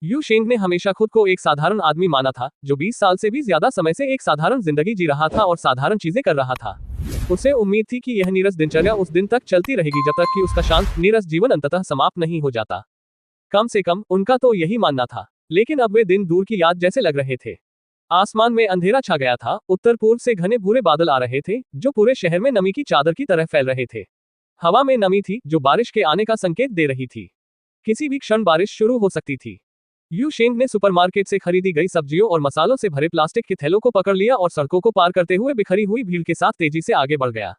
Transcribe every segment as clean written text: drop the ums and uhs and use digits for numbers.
You शेंग ने हमेशा खुद को एक साधारण आदमी माना था, जो 20 साल से भी ज्यादा समय से एक साधारण जिंदगी जी रहा था और साधारण चीजें कर रहा था। उसे उम्मीद थी कि यह नीरस दिनचर्या उस दिन तक चलती रहेगी जब तक कि उसका शांत नीरस जीवन अंततः समाप्त नहीं हो जाता। कम से कम उनका तो यही मानना था। लेकिन अब वे दिन दूर की याद जैसे लग रहे थे। आसमान में अंधेरा छा गया था, उत्तर पूर्व से घने भूरे बादल आ रहे थे, जो पूरे शहर में नमी की चादर की तरह फैल रहे थे। हवा में नमी थी, जो बारिश के आने का संकेत दे रही थी। किसी भी क्षण बारिश शुरू हो सकती थी। यू शेंग ने सुपरमार्केट से खरीदी गई सब्जियों और मसालों से भरे प्लास्टिक के थैलों को पकड़ लिया और सड़कों को पार करते हुए बिखरी हुई भीड़ के साथ तेजी से आगे बढ़ गया।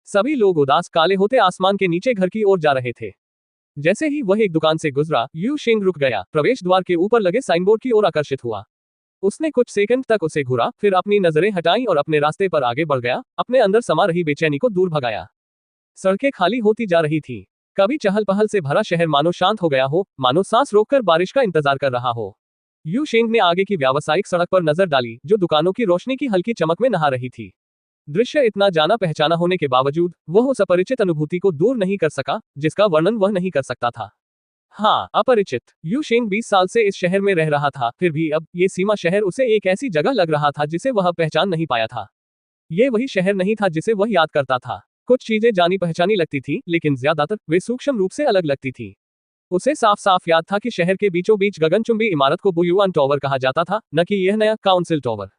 सभी लोग उदास काले होते आसमान के नीचे घर की ओर जा रहे थे। जैसे ही वह एक दुकान से गुजरा, यू शेंग रुक गया, प्रवेश द्वार के ऊपर लगे साइनबोर्ड की ओर आकर्षित हुआ। उसने कुछ सेकंड तक उसे घूरा, फिर अपनी नजरें हटाई और अपने रास्ते पर आगे बढ़ गया, अपने अंदर समा रही बेचैनी को दूर भगाया। सड़कें खाली होती जा रही थी। कभी चहल पहल से भरा शहर मानो शांत हो गया हो, मानो सांस रोककर बारिश का इंतजार कर रहा हो। यू शेंग ने आगे की व्यावसायिक सड़क पर नजर डाली, जो दुकानों की रोशनी की हल्की चमक में नहा रही थी। दृश्य इतना जाना पहचाना होने के बावजूद वह उस अपरिचित अनुभूति को दूर नहीं कर सका, जिसका वर्णन वह नहीं कर सकता था। हाँ, अपरिचित। यू शेंग 20 साल से इस शहर में रह रहा था, फिर भी अब ये सीमा शहर उसे एक ऐसी जगह लग रहा था जिसे वह पहचान नहीं पाया था। ये वही शहर नहीं था जिसे वह याद करता था। कुछ चीजें जानी पहचानी लगती थी, लेकिन ज्यादातर वे सूक्ष्म रूप से अलग लगती थी। उसे साफ साफ याद था कि शहर के बीचों बीच गगनचुंबी इमारत को बुयुआन टॉवर कहा जाता था, न कि यह नया काउंसिल टॉवर।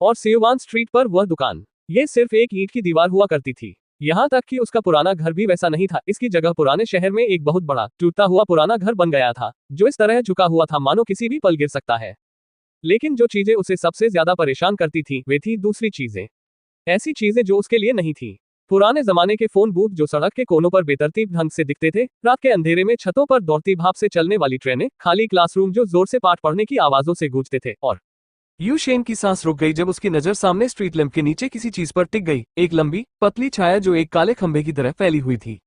और सियुआन स्ट्रीट पर वह दुकान, ये सिर्फ एक ईंट की दीवार हुआ करती थी। यहाँ तक कि उसका पुराना घर भी वैसा नहीं था। इसकी जगह पुराने शहर में एक बहुत बड़ा टूटता हुआ पुराना घर बन गया था, जो इस तरह झुका हुआ था मानो किसी भी पल गिर सकता है। लेकिन जो चीजें उसे सबसे ज्यादा परेशान करती थी, वे थी दूसरी चीजें। ऐसी चीजें जो उसके लिए नहीं थी। पुराने जमाने के फोन बूथ जो सड़क के कोनों पर बेतरतीब ढंग से दिखते थे, रात के अंधेरे में छतों पर दौड़ती भाप से चलने वाली ट्रेनें, खाली क्लासरूम जो जोर से पाठ पढ़ने की आवाजों से गूंजते थे। और यू शेन की सांस रुक गई जब उसकी नजर सामने स्ट्रीट लैंप के नीचे किसी चीज पर टिक गई, एक लंबी पतली छाया जो एक काले खंभे की तरह फैली हुई थी।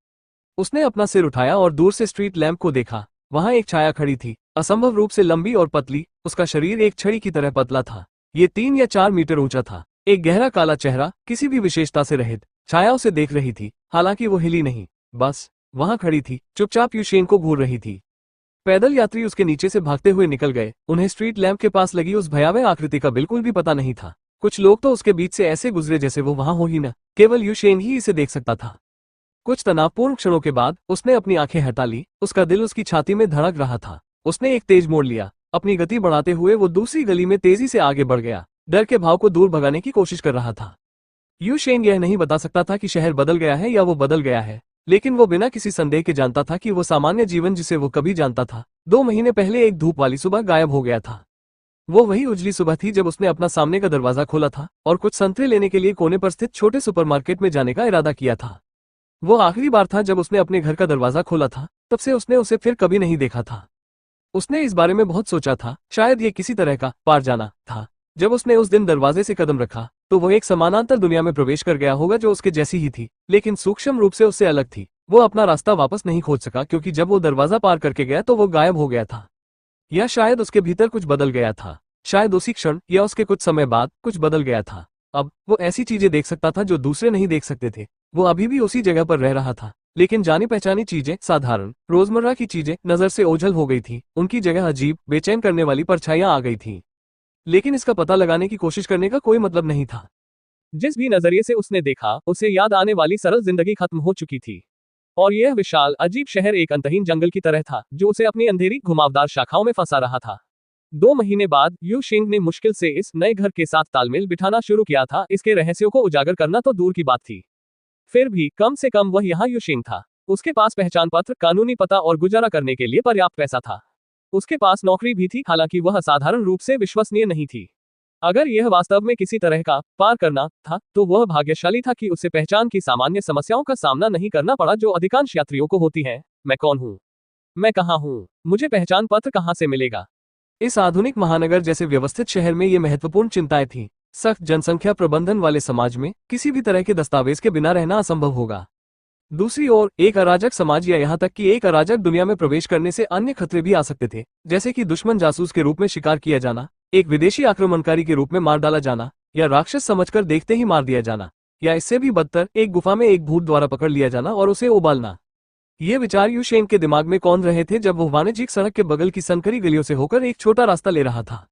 उसने अपना सिर उठाया और दूर से स्ट्रीट लैंप को देखा। वहां एक छाया खड़ी थी, असंभव रूप से लंबी और पतली। उसका शरीर एक छड़ी की तरह पतला था। ये 3 या 4 मीटर ऊंचा था। एक गहरा काला चेहरा, किसी भी विशेषता से रहित, छाया उसे देख रही थी। हालांकि वो हिली नहीं, बस वहां खड़ी थी, चुपचाप यू शेन को घूर रही थी। पैदल यात्री उसके नीचे से भागते हुए निकल गए। उन्हें स्ट्रीट लैंप के पास लगी उस भयावह आकृति का बिल्कुल भी पता नहीं था। कुछ लोग तो उसके बीच से ऐसे गुजरे जैसे वो वहां हो ही न, केवल यू शेन ही इसे देख सकता था। कुछ तनावपूर्ण क्षणों के बाद उसने अपनी आंखें हटा ली। उसका दिल उसकी छाती में धड़क रहा था। उसने एक तेज मोड़ लिया। अपनी गति बढ़ाते हुए वो दूसरी गली में तेजी से आगे बढ़ गया, डर के भाव को दूर भगाने की कोशिश कर रहा था। यू शेन यह नहीं बता सकता था कि शहर बदल गया है या वो बदल गया है, लेकिन वो बिना किसी संदेह के जानता था कि वो सामान्य जीवन जिसे वो कभी जानता था, 2 महीने पहले एक धूप वाली सुबह गायब हो गया था। वो वही उजली सुबह थी जब उसने अपना सामने का दरवाजा खोला था और कुछ संतरे लेने के लिए कोने पर स्थित छोटे सुपरमार्केट में जाने का इरादा किया था। वो आखिरी बार था जब उसने अपने घर का दरवाजा खोला था, तब से उसने उसे फिर कभी नहीं देखा था। उसने इस बारे में बहुत सोचा था, शायद ये किसी तरह का पार जाना था। जब उसने उस दिन दरवाजे से कदम रखा तो वो एक समानांतर दुनिया में प्रवेश कर गया होगा जो उसके जैसी ही थी, लेकिन सूक्ष्म रूप से उससे अलग थी। वो अपना रास्ता वापस नहीं खोज सका, क्योंकि जब वो दरवाजा पार करके गया तो वो गायब हो गया था। या शायद उसके भीतर कुछ बदल गया था। शायद उसी क्षण या उसके कुछ समय बाद कुछ बदल गया था। अब वो ऐसी चीजें देख सकता था जो दूसरे नहीं देख सकते थे। वो अभी भी उसी जगह पर रह रहा था, लेकिन जानी पहचानी चीजें, साधारण रोजमर्रा की चीजें नजर से ओझल हो गई थी। उनकी जगह अजीब, बेचैन करने वाली परछाइयां आ गई थी। लेकिन इसका पता लगाने की कोशिश करने का कोई मतलब नहीं था। जिस भी नजरिए से उसने देखा, उसे याद आने वाली सरल जिंदगी खत्म हो चुकी थी। और यह विशाल अजीब शहर एक अंतहीन जंगल की तरह था, जो उसे अपनी अंधेरी घुमावदार शाखाओं में फंसा रहा था। 2 महीने बाद यू शेंग ने मुश्किल से इस नए घर के साथ तालमेल बिठाना शुरू किया था। इसके रहस्यों को उजागर करना तो दूर की बात थी, फिर भी कम से कम वह यहाँ यू शेंग था। उसके पास पहचान पत्र, कानूनी पता और गुजारा करने के लिए पर्याप्त पैसा था। उसके पास नौकरी भी थी, हालांकि वह असाधारण रूप से विश्वसनीय नहीं थी। अगर यह वास्तव में किसी तरह का पार करना था, तो वह भाग्यशाली था कि उसे पहचान की सामान्य समस्याओं का सामना नहीं करना पड़ा जो अधिकांश यात्रियों को होती है। मैं कौन हूँ? मैं कहाँ हूँ? मुझे पहचान पत्र कहाँ से मिलेगा? इस आधुनिक महानगर जैसे व्यवस्थित शहर में ये महत्वपूर्ण चिंताएं थीं। सख्त जनसंख्या प्रबंधन वाले समाज में किसी भी तरह के दस्तावेज के बिना रहना असंभव होगा। दूसरी ओर एक अराजक समाज या यहाँ तक कि एक अराजक दुनिया में प्रवेश करने से अन्य खतरे भी आ सकते थे, जैसे कि दुश्मन जासूस के रूप में शिकार किया जाना, एक विदेशी आक्रमणकारी के रूप में मार डाला जाना, या राक्षस समझकर देखते ही मार दिया जाना, या इससे भी बदतर एक गुफा में एक भूत द्वारा पकड़ लिया जाना और उसे उबालना। ये विचार यू शेन के दिमाग में कौन रहे थे जब वो वाणिज्यिक सड़क के बगल की संकरी गलियों से होकर एक छोटा रास्ता ले रहा था।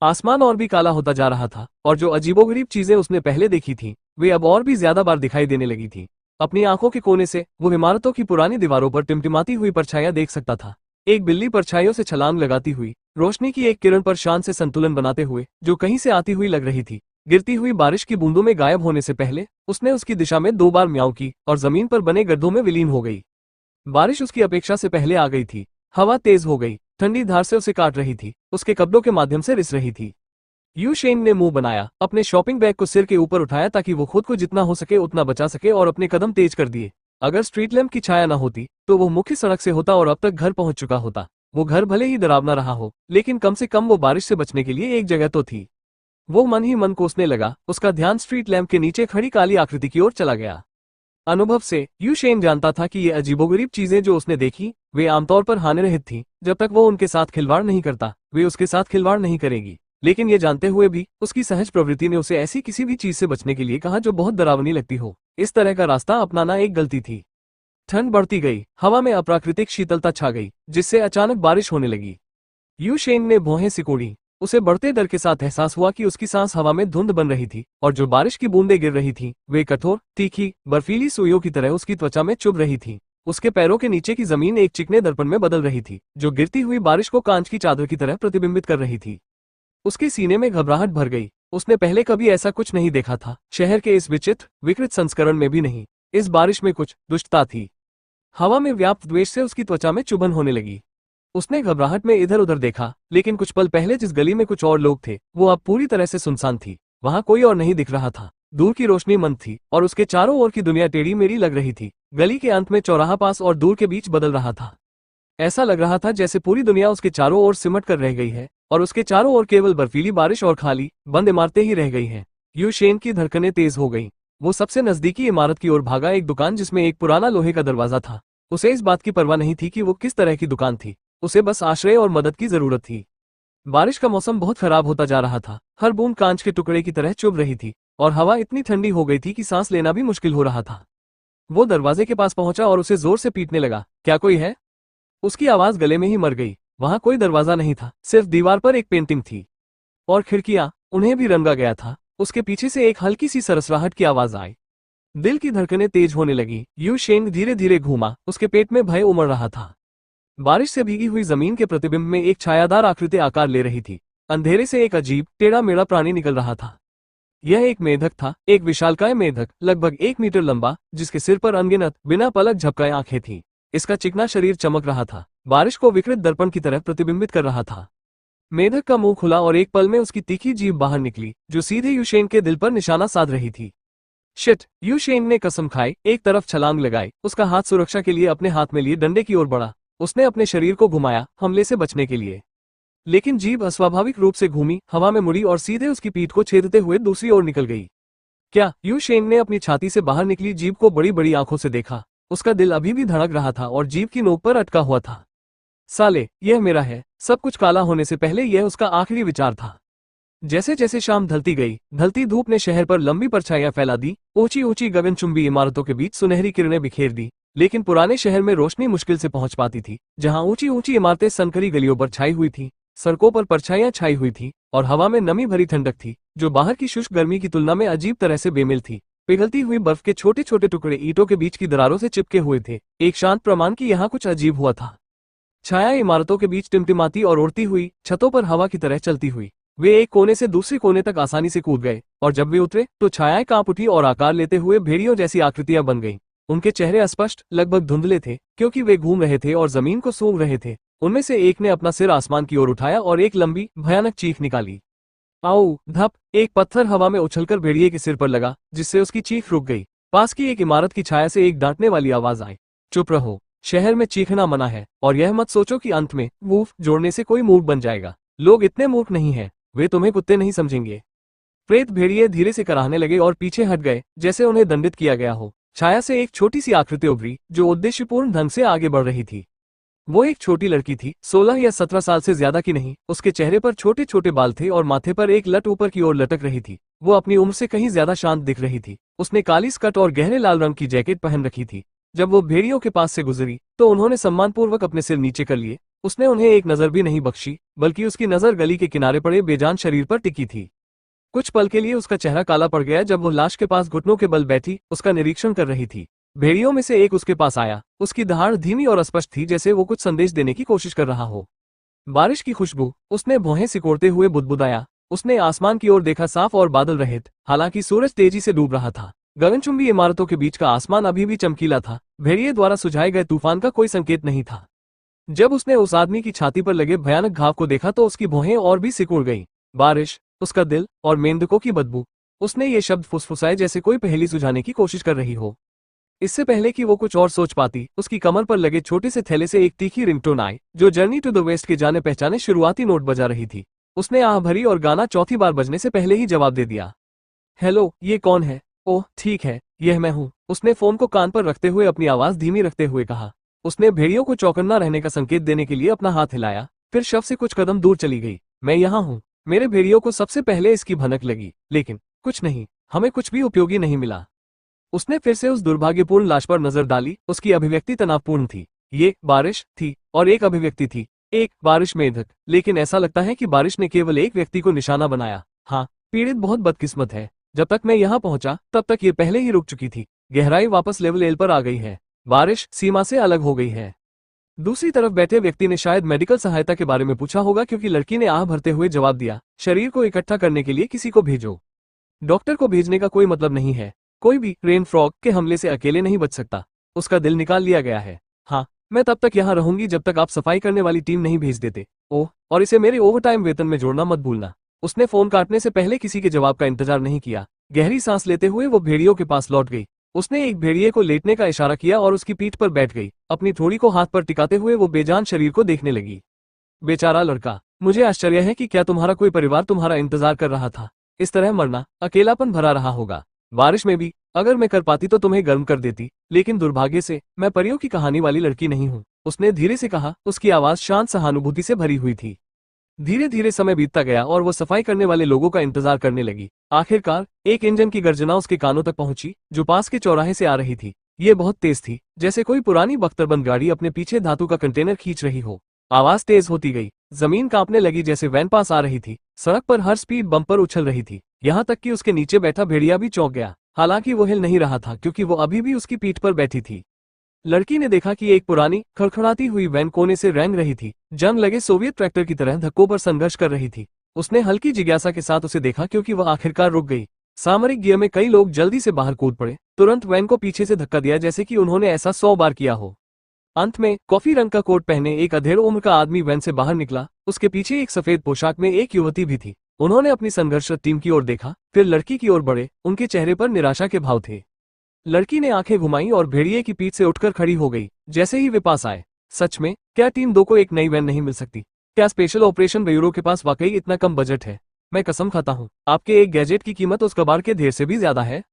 आसमान और भी काला होता जा रहा था और जो अजीबोगरीब चीजें उसने पहले देखी थी वे अब और भी ज्यादा बार दिखाई देने लगी थी। अपनी आंखों के कोने से वो इमारतों की पुरानी दीवारों पर टिमटिमाती हुई परछाइयां देख सकता था। एक बिल्ली परछाइयों से छलांग लगाती हुई, रोशनी की एक किरण पर शान से संतुलन बनाते हुए जो कहीं से आती हुई लग रही थी। गिरती हुई बारिश की बूंदों में गायब होने से पहले उसने उसकी दिशा में 2 बार म्याऊं की और जमीन पर बने गड्ढों में विलीन हो गई। बारिश उसकी अपेक्षा से पहले आ गई थी। हवा तेज हो गई, ठंडी धार से उसे काट रही थी, उसके कपड़ों के माध्यम से रिस रही थी। यू शेन ने मुंह बनाया, अपने शॉपिंग बैग को सिर के ऊपर उठाया ताकि वो खुद को जितना हो सके उतना बचा सके और अपने कदम तेज कर दिए। अगर स्ट्रीट लैंप की छाया न होती तो वो मुख्य सड़क से होता और अब तक घर पहुंच चुका होता। वो घर भले ही डरावना रहा हो, लेकिन कम से कम वो बारिश से बचने के लिए एक जगह तो थी। वो मन ही मन कोसने लगा। उसका ध्यान स्ट्रीट लैंप के नीचे खड़ी काली आकृति की ओर चला गया। अनुभव से यू शेन जानता था कि ये अजीबोगरीब चीजें जो उसने देखी वे आमतौर पर हानिरहित थीं। जब तक वो उनके साथ खिलवाड़ नहीं करता वे उसके साथ खिलवाड़ नहीं करेगी। लेकिन ये जानते हुए भी उसकी सहज प्रवृत्ति ने उसे ऐसी किसी भी चीज से बचने के लिए कहा जो बहुत डरावनी लगती हो। इस तरह का रास्ता अपनाना एक गलती थी। ठंड बढ़ती गई, हवा में अप्राकृतिक शीतलता छा गई, जिससे अचानक बारिश होने लगी। यू शेन ने भौहें सिकोड़ी। उसे बढ़ते डर के साथ एहसास हुआ कि उसकी सांस हवा में धुंध बन रही थी और जो बारिश की बूंदें गिर रही थीं, वे कठोर, तीखी, बर्फीली सुइयों की तरह उसकी त्वचा में चुभ रही थीं। उसके पैरों के नीचे की जमीन एक चिकने दर्पण में बदल रही थी, जो गिरती हुई बारिश को कांच की चादर की तरह प्रतिबिंबित कर रही थी। उसके सीने में घबराहट भर गई। उसने पहले कभी ऐसा कुछ नहीं देखा था, शहर के इस विचित्र, विकृत संस्करण में भी नहीं। इस बारिश में कुछ दुष्टता थी। हवा में व्याप्त द्वेष से उसकी त्वचा में चुभन होने लगी। उसने घबराहट में इधर उधर देखा, लेकिन कुछ पल पहले जिस गली में कुछ और लोग थे वो अब पूरी तरह से सुनसान थी। वहां कोई और नहीं दिख रहा था। दूर की रोशनी मंद थी और उसके चारों ओर की दुनिया टेढ़ी मेढ़ी लग रही थी। गली के अंत में चौराहा पास और दूर के बीच बदल रहा था। ऐसा लग रहा था जैसे पूरी दुनिया उसके चारों ओर सिमट कर रह गई है और उसके चारों ओर केवल बर्फीली बारिश और खाली बंद इमारतें ही रह गई हैं। यू शेन की धड़कनें तेज हो गईं। वो सबसे नजदीकी इमारत की ओर भागा, एक दुकान जिसमें एक पुराना लोहे का दरवाजा था। उसे इस बात की परवाह नहीं थी कि वो किस तरह की दुकान थी, उसे बस आश्रय और मदद की जरूरत थी। बारिश का मौसम बहुत खराब होता जा रहा था। हर बूंद कांच के टुकड़े की तरह चुभ रही थी और हवा इतनी ठंडी हो गई थी कि सांस लेना भी मुश्किल हो रहा था। वो दरवाजे के पास पहुंचा और उसे जोर से पीटने लगा। क्या कोई है? उसकी आवाज गले में ही मर गई। वहां कोई दरवाजा नहीं था, सिर्फ दीवार पर एक पेंटिंग थी और खिड़कियां, उन्हें भी रंगा गया था। उसके पीछे से एक हल्की सी सरसराहट की आवाज आई। दिल की धड़कनें तेज होने लगी। यू शेन धीरे धीरे घूमा, उसके पेट में भय उमड़ रहा था। बारिश से भीगी हुई जमीन के प्रतिबिंब में एक छायादार आकृति आकार ले रही थी। अंधेरे से एक अजीब, टेढ़ा मेढ़ा प्राणी निकल रहा था। यह एक मेढक था, एक विशालकाय मेढक, लगभग 1 मीटर लंबा, जिसके सिर पर अनगिनत, बिना पलक झपकाए आंखें थीं। इसका चिकना शरीर चमक रहा था, बारिश को विकृत दर्पण की तरह प्रतिबिंबित कर रहा था। मेढक का मुंह खुला और एक पल में उसकी तीखी जीभ बाहर निकली, जो सीधे यूशेन के दिल पर निशाना साध रही थी। शिट! यूशेन ने कसम खाई, एक तरफ छलांग लगाई, उसका हाथ सुरक्षा के लिए अपने हाथ में लिए डंडे की ओर बढ़ा। उसने अपने शरीर को घुमाया, हमले से बचने के लिए, लेकिन जीभ अस्वाभाविक रूप से घूमी, हवा में मुड़ी और सीधे उसकी पीठ को छेदते हुए दूसरी ओर निकल गई। क्या? यूशेन ने अपनी छाती से बाहर निकली जीभ को बड़ी बड़ी आंखों से देखा। उसका दिल अभी भी धड़क रहा था और जीभ की नोक पर अटका हुआ था। साले, यह मेरा है। सब कुछ काला होने से पहले यह उसका आखिरी विचार था। जैसे जैसे शाम ढलती गई, ढलती धूप ने शहर पर लंबी परछाइयां फैला दी, ऊंची ऊंची गगनचुंबी इमारतों के बीच सुनहरी किरणें बिखेर दी। लेकिन पुराने शहर में रोशनी मुश्किल से पहुंच पाती थी, जहां ऊंची ऊंची इमारतें संकरी गलियों पर छाई हुई थी, सड़कों पर परछाइयां छाई हुई थी और हवा में नमी भरी ठंडक थी, जो बाहर की शुष्क गर्मी की तुलना में अजीब तरह से बेमेल थी। पिघलती हुई बर्फ के छोटे छोटे टुकड़े ईंटों के बीच की दरारों से चिपके हुए थे, एक शांत प्रमाण कि यहाँ कुछ अजीब हुआ था। छाया इमारतों के बीच टिमटिमाती और उड़ती हुई, छतों पर हवा की तरह चलती हुई। वे एक कोने से दूसरे कोने तक आसानी से कूद गए और जब वे उतरे तो छायाएं कांप उठी और आकार लेते हुए भेड़ियों जैसी आकृतियां बन गईं। उनके चेहरे अस्पष्ट, लगभग धुंधले थे, क्योंकि वे घूम रहे थे और जमीन को सूंघ रहे थे। उनमें से एक ने अपना सिर आसमान की ओर उठाया और एक लंबी, भयानक चीख निकाली। आओ! धप! एक पत्थर हवा में उछलकर भेड़िए के सिर पर लगा, जिससे उसकी चीख रुक गई। पास की एक इमारत की छाया से एक डांटने वाली आवाज आई। चुप रहो, शहर में चीखना मना है, और यह मत सोचो कि अंत में वूफ जोड़ने से कोई मूर्ख बन जाएगा। लोग इतने मूर्ख नहीं हैं, वे तुम्हें कुत्ते नहीं समझेंगे। प्रेत भेड़िए धीरे से कराहने लगे और पीछे हट गए, जैसे उन्हें दंडित किया गया हो। छाया से एक छोटी सी आकृति उभरी, जो उद्देश्यपूर्ण ढंग से आगे बढ़ रही थी। वो एक छोटी लड़की थी, 16 या 17 साल से ज्यादा की नहीं। उसके चेहरे पर छोटे छोटे बाल थे और माथे पर एक लट ऊपर की ओर लटक रही थी। वो अपनी उम्र से कहीं ज्यादा शांत दिख रही थी। उसने काली स्कर्ट और गहरे लाल रंग की जैकेट पहन रखी थी। जब वो भेड़ियों के पास से गुजरी तो उन्होंने सम्मानपूर्वक अपने सिर नीचे कर लिए। उसने उन्हें एक नजर भी नहीं बख्शी, बल्कि उसकी नजर गली के किनारे पड़े बेजान शरीर पर टिकी थी। कुछ पल के लिए उसका चेहरा काला पड़ गया जब वो लाश के पास घुटनों के बल बैठी उसका निरीक्षण कर रही थी। भेड़ियों में से एक उसके पास आया। उसकी दहाड़ धीमी और स्पष्ट थी, जैसे वो कुछ संदेश देने की कोशिश कर रहा हो। बारिश की खुशबू। उसने भौहें सिकोड़ते हुए बुदबुदाया। उसने आसमान की ओर देखा, साफ और बादल रहित, हालांकि सूरज तेजी से डूब रहा था। गगनचुंबी इमारतों के बीच का आसमान अभी भी चमकीला था। भेड़िए द्वारा सुझाए गए तूफान का कोई संकेत नहीं था। जब उसने उस आदमी की छाती पर लगे भयानक घाव को देखा तो उसकी भौहें और भी सिकुड़ गईं। बारिश, उसका दिल और मेंढकों की बदबू। उसने ये शब्द फुसफुसाए जैसे कोई पहेली सुझाने की कोशिश कर रही हो। इससे पहले कि वो कुछ और सोच पाती, उसकी कमर पर लगे छोटे से थैले से एक तीखी रिंगटोन आई, जो जर्नी टू द वेस्ट के जाने पहचाने शुरुआती नोट बजा रही थी। उसने आह भरी और गाना चौथी बार बजने से पहले ही जवाब दे दिया। हेलो, ये कौन है? ओह ठीक है, यह मैं हूँ। उसने फोन को कान पर रखते हुए अपनी आवाज धीमी रखते हुए कहा। उसने भेड़ियों को चौकन्ना रहने का संकेत देने के लिए अपना हाथ हिलाया, फिर शव से कुछ कदम दूर चली गई। मैं यहाँ हूँ। मेरे भेड़ियों को सबसे पहले इसकी भनक लगी, लेकिन कुछ नहीं, हमें कुछ भी उपयोगी नहीं मिला। उसने फिर से उस दुर्भाग्यपूर्ण लाश पर नजर डाली। उसकी अभिव्यक्ति तनावपूर्ण थी। ये बारिश थी और एक अभिव्यक्ति थी, एक बारिश मेढक। लेकिन ऐसा लगता है कि बारिश ने केवल एक व्यक्ति को निशाना बनाया। हाँ, पीड़ित बहुत बदकिस्मत है। जब तक मैं यहाँ पहुंचा तब तक ये पहले ही रुक चुकी थी। गहराई वापस लेवल एल पर आ गई है। बारिश सीमा से अलग हो गई है। दूसरी तरफ बैठे व्यक्ति ने शायद मेडिकल सहायता के बारे में पूछा होगा, क्योंकि लड़की ने आह भरते हुए जवाब दिया, शरीर को इकट्ठा करने के लिए किसी को भेजो। डॉक्टर को भेजने का कोई मतलब नहीं है। कोई भी रेन फ्रॉग के हमले से अकेले नहीं बच सकता। उसका दिल निकाल लिया गया है। हाँ, मैं तब तक यहाँ रहूंगी जब तक आप सफाई करने वाली टीम नहीं भेज देते। ओह, और इसे मेरे ओवरटाइम वेतन में जोड़ना मत भूलना। उसने फोन काटने से पहले किसी के जवाब का इंतजार नहीं किया। गहरी सांस लेते हुए वो भेड़ियों के पास लौट गई। उसने एक भेड़िए को लेटने का इशारा किया और उसकी पीठ पर बैठ गई। अपनी थोड़ी को हाथ पर टिकाते हुए वो बेजान शरीर को देखने लगी। बेचारा लड़का, मुझे आश्चर्य है कि क्या तुम्हारा कोई परिवार तुम्हारा इंतजार कर रहा था। इस तरह मरना अकेलापन भरा रहा होगा। बारिश में भी। अगर मैं कर पाती तो तुम्हें गर्म कर देती, लेकिन दुर्भाग्य से मैं परियों की कहानी वाली लड़की नहीं हूँ। उसने धीरे से कहा। उसकी आवाज शांत सहानुभूति से भरी हुई थी। धीरे धीरे समय बीतता गया और वो सफाई करने वाले लोगों का इंतजार करने लगी। आखिरकार एक इंजन की गर्जना उसके कानों तक पहुंची, जो पास के चौराहे से आ रही थी। ये बहुत तेज थी, जैसे कोई पुरानी बख्तरबंद गाड़ी अपने पीछे धातु का कंटेनर खींच रही हो। आवाज तेज होती गई। जमीन कांपने लगी जैसे वैन पास आ रही थी। सड़क पर हर स्पीड बम्पर उछल रही थी, यहाँ तक कि उसके नीचे बैठा भेड़िया भी चौंक गया। हालांकि वो हिल नहीं रहा था, क्योंकि वो अभी भी उसकी पीठ पर बैठी थी। लड़की ने देखा कि एक पुरानी खड़खड़ाती हुई वैन कोने से रेंग रही थी, जंग लगे सोवियत ट्रैक्टर की तरह धक्कों पर संघर्ष कर रही थी। उसने हल्की जिज्ञासा के साथ उसे देखा, क्योंकि वह आखिरकार रुक गई। सामरिक गियर में कई लोग जल्दी से बाहर कूद पड़े, तुरंत वैन को पीछे से धक्का दिया, जैसे कि उन्होंने ऐसा 100 बार किया हो। अंत में कॉफी रंग का कोट पहने एक अधेड़ उम्र का आदमी वैन से बाहर निकला। उसके पीछे एक सफेद पोशाक में एक युवती भी थी। उन्होंने अपनी संघर्षरत टीम की ओर देखा, फिर लड़की की ओर बढ़े। उनके चेहरे पर निराशा के भाव थे। लड़की ने आंखें घुमाईं और भेड़िए की पीठ से उठकर खड़ी हो गई जैसे ही वे पास आए। सच में, क्या टीम 2 को एक नई वैन नहीं मिल सकती? क्या स्पेशल ऑपरेशन ब्यूरो के पास वाकई इतना कम बजट है? मैं कसम खाता हूँ, आपके एक गैजेट की कीमत उस कबाड़ के ढेर से भी ज्यादा है।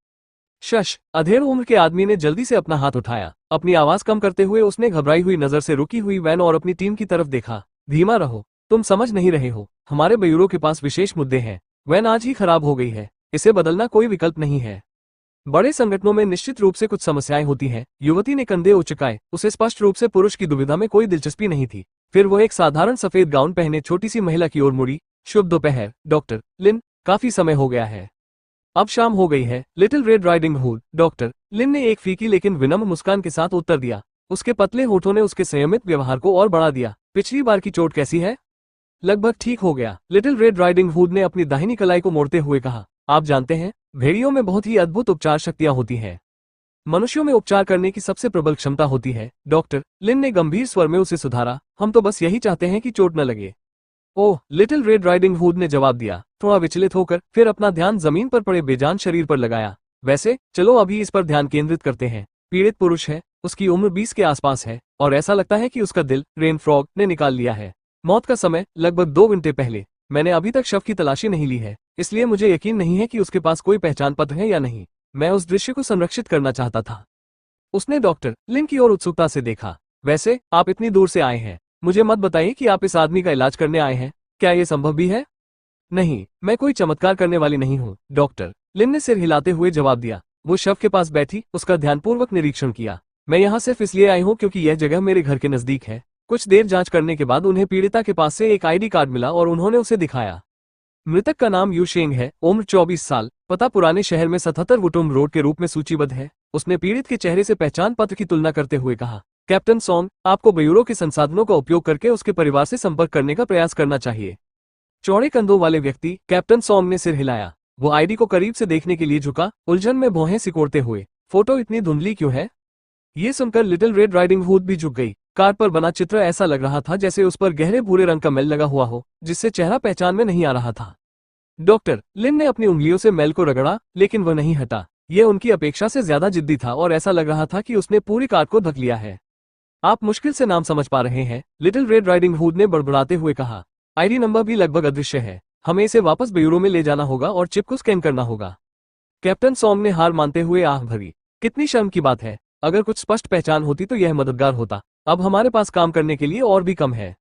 शश, अधेड़ उम्र के आदमी ने जल्दी से अपना हाथ उठाया। अपनी आवाज कम करते हुए उसने घबराई हुई नजर से रुकी हुई वैन और अपनी टीम की तरफ देखा। धीमा रहो, तुम समझ नहीं रहे हो। हमारे ब्यूरो के पास विशेष मुद्दे हैं। वैन आज ही खराब हो गई है, इसे बदलना कोई विकल्प नहीं है। बड़े संगठनों में निश्चित रूप से कुछ समस्याएं होती हैं। युवती ने कंधे उचकाए। उसे स्पष्ट रूप से पुरुष की दुविधा में कोई दिलचस्पी नहीं थी। फिर वो एक साधारण सफेद गाउन पहने छोटी सी महिला की ओर मुड़ी। शुभ दोपहर डॉक्टर लिन, काफी समय हो गया है। अब शाम हो गई है। Little Red Riding Hood, doctor Lin ने एक फीकी लेकिन विनम्र मुस्कान के साथ उत्तर दिया। उसके पतले होठों ने उसके संयमित व्यवहार को और बढ़ा दिया। पिछली बार की चोट कैसी है? लगभग ठीक हो गया, लिटिल रेड राइडिंग हुड ने अपनी दाहिनी कलाई को मोड़ते हुए कहा। आप जानते हैं, भेड़ियों में बहुत ही अद्भुत उपचार शक्तियां होती हैं। मनुष्यों में उपचार करने की सबसे प्रबल क्षमता होती है। डॉक्टर लिन ने गंभीर स्वर में उसे सुधारा। हम तो बस यही चाहते हैं कि चोट न लगे। ओह, लिटिल रेड राइडिंग हुड ने जवाब दिया, थोड़ा विचलित होकर। फिर अपना ध्यान जमीन पर पड़े बेजान शरीर पर लगाया। वैसे चलो अभी इस पर ध्यान केंद्रित करते हैं। पीड़ित पुरुष है, उसकी उम्र 20 के आसपास है और ऐसा लगता है कि उसका दिल रेन फ्रॉग ने निकाल लिया है। मौत का समय लगभग 2 घंटे पहले। मैंने अभी तक शव की तलाशी नहीं ली है, इसलिए मुझे यकीन नहीं है कि उसके पास कोई पहचान पत्र है या नहीं। मैं उस दृश्य को संरक्षित करना चाहता था। उसने डॉक्टर लिन की ओर उत्सुकता से देखा। वैसे आप इतनी दूर से आए हैं, मुझे मत बताइए कि आप इस आदमी का इलाज करने आए हैं। क्या ये संभव भी है? नहीं, मैं कोई चमत्कार करने वाली नहीं हूँ, डॉक्टर लिन ने सिर हिलाते हुए जवाब दिया। वो शव के पास बैठी उसका ध्यानपूर्वक निरीक्षण किया। मैं यहाँ सिर्फ इसलिए आई हूँ क्योंकि यह जगह मेरे घर के नजदीक है। कुछ देर जांच करने के बाद उन्हें पीड़िता के पास से एक आईडी कार्ड मिला और उन्होंने उसे दिखाया। मृतक का नाम यू शेंग है, उम्र 24 साल, पता पुराने शहर में 77 वुटुम रोड के रूप में सूचीबद्ध है। उसने पीड़ित के चेहरे से पहचान पत्र की तुलना करते हुए कहा, कैप्टन सॉन्ग, आपको ब्यूरो के संसाधनों का उपयोग करके उसके परिवार से संपर्क करने का प्रयास करना चाहिए। चौड़े कंधों वाले व्यक्ति कैप्टन सॉन्ग ने सिर हिलाया। वो आईडी को करीब से देखने के लिए झुका, उलझन में भौहें सिकोड़ते हुए। फोटो इतनी धुंधली क्यों है? ये सुनकर लिटिल रेड राइडिंग हुड भी झुक गई। कार्ड पर बना चित्र ऐसा लग रहा था जैसे उस पर गहरे भूरे रंग का मैल लगा हुआ हो, जिससे चेहरा पहचान में नहीं आ रहा था। डॉक्टर लिन ने अपनी उंगलियों से मैल को रगड़ा, लेकिन वह नहीं हटा। यह उनकी अपेक्षा से ज्यादा जिद्दी था और ऐसा लग रहा था कि उसने पूरी कार्ड को ढक लिया है। आप मुश्किल से नाम समझ पा रहे हैं, लिटिल रेड राइडिंग हुड ने बड़बड़ाते हुए कहा। आईडी नंबर भी लगभग अदृश्य है। हमें इसे वापस ब्यूरो में ले जाना होगा और चिप को स्कैन करना होगा। कैप्टन सॉन्ग ने हार मानते हुए आह भरी। कितनी शर्म की बात है। अगर कुछ स्पष्ट पहचान होती तो यह मददगार होता। अब हमारे पास काम करने के लिए और भी कम है।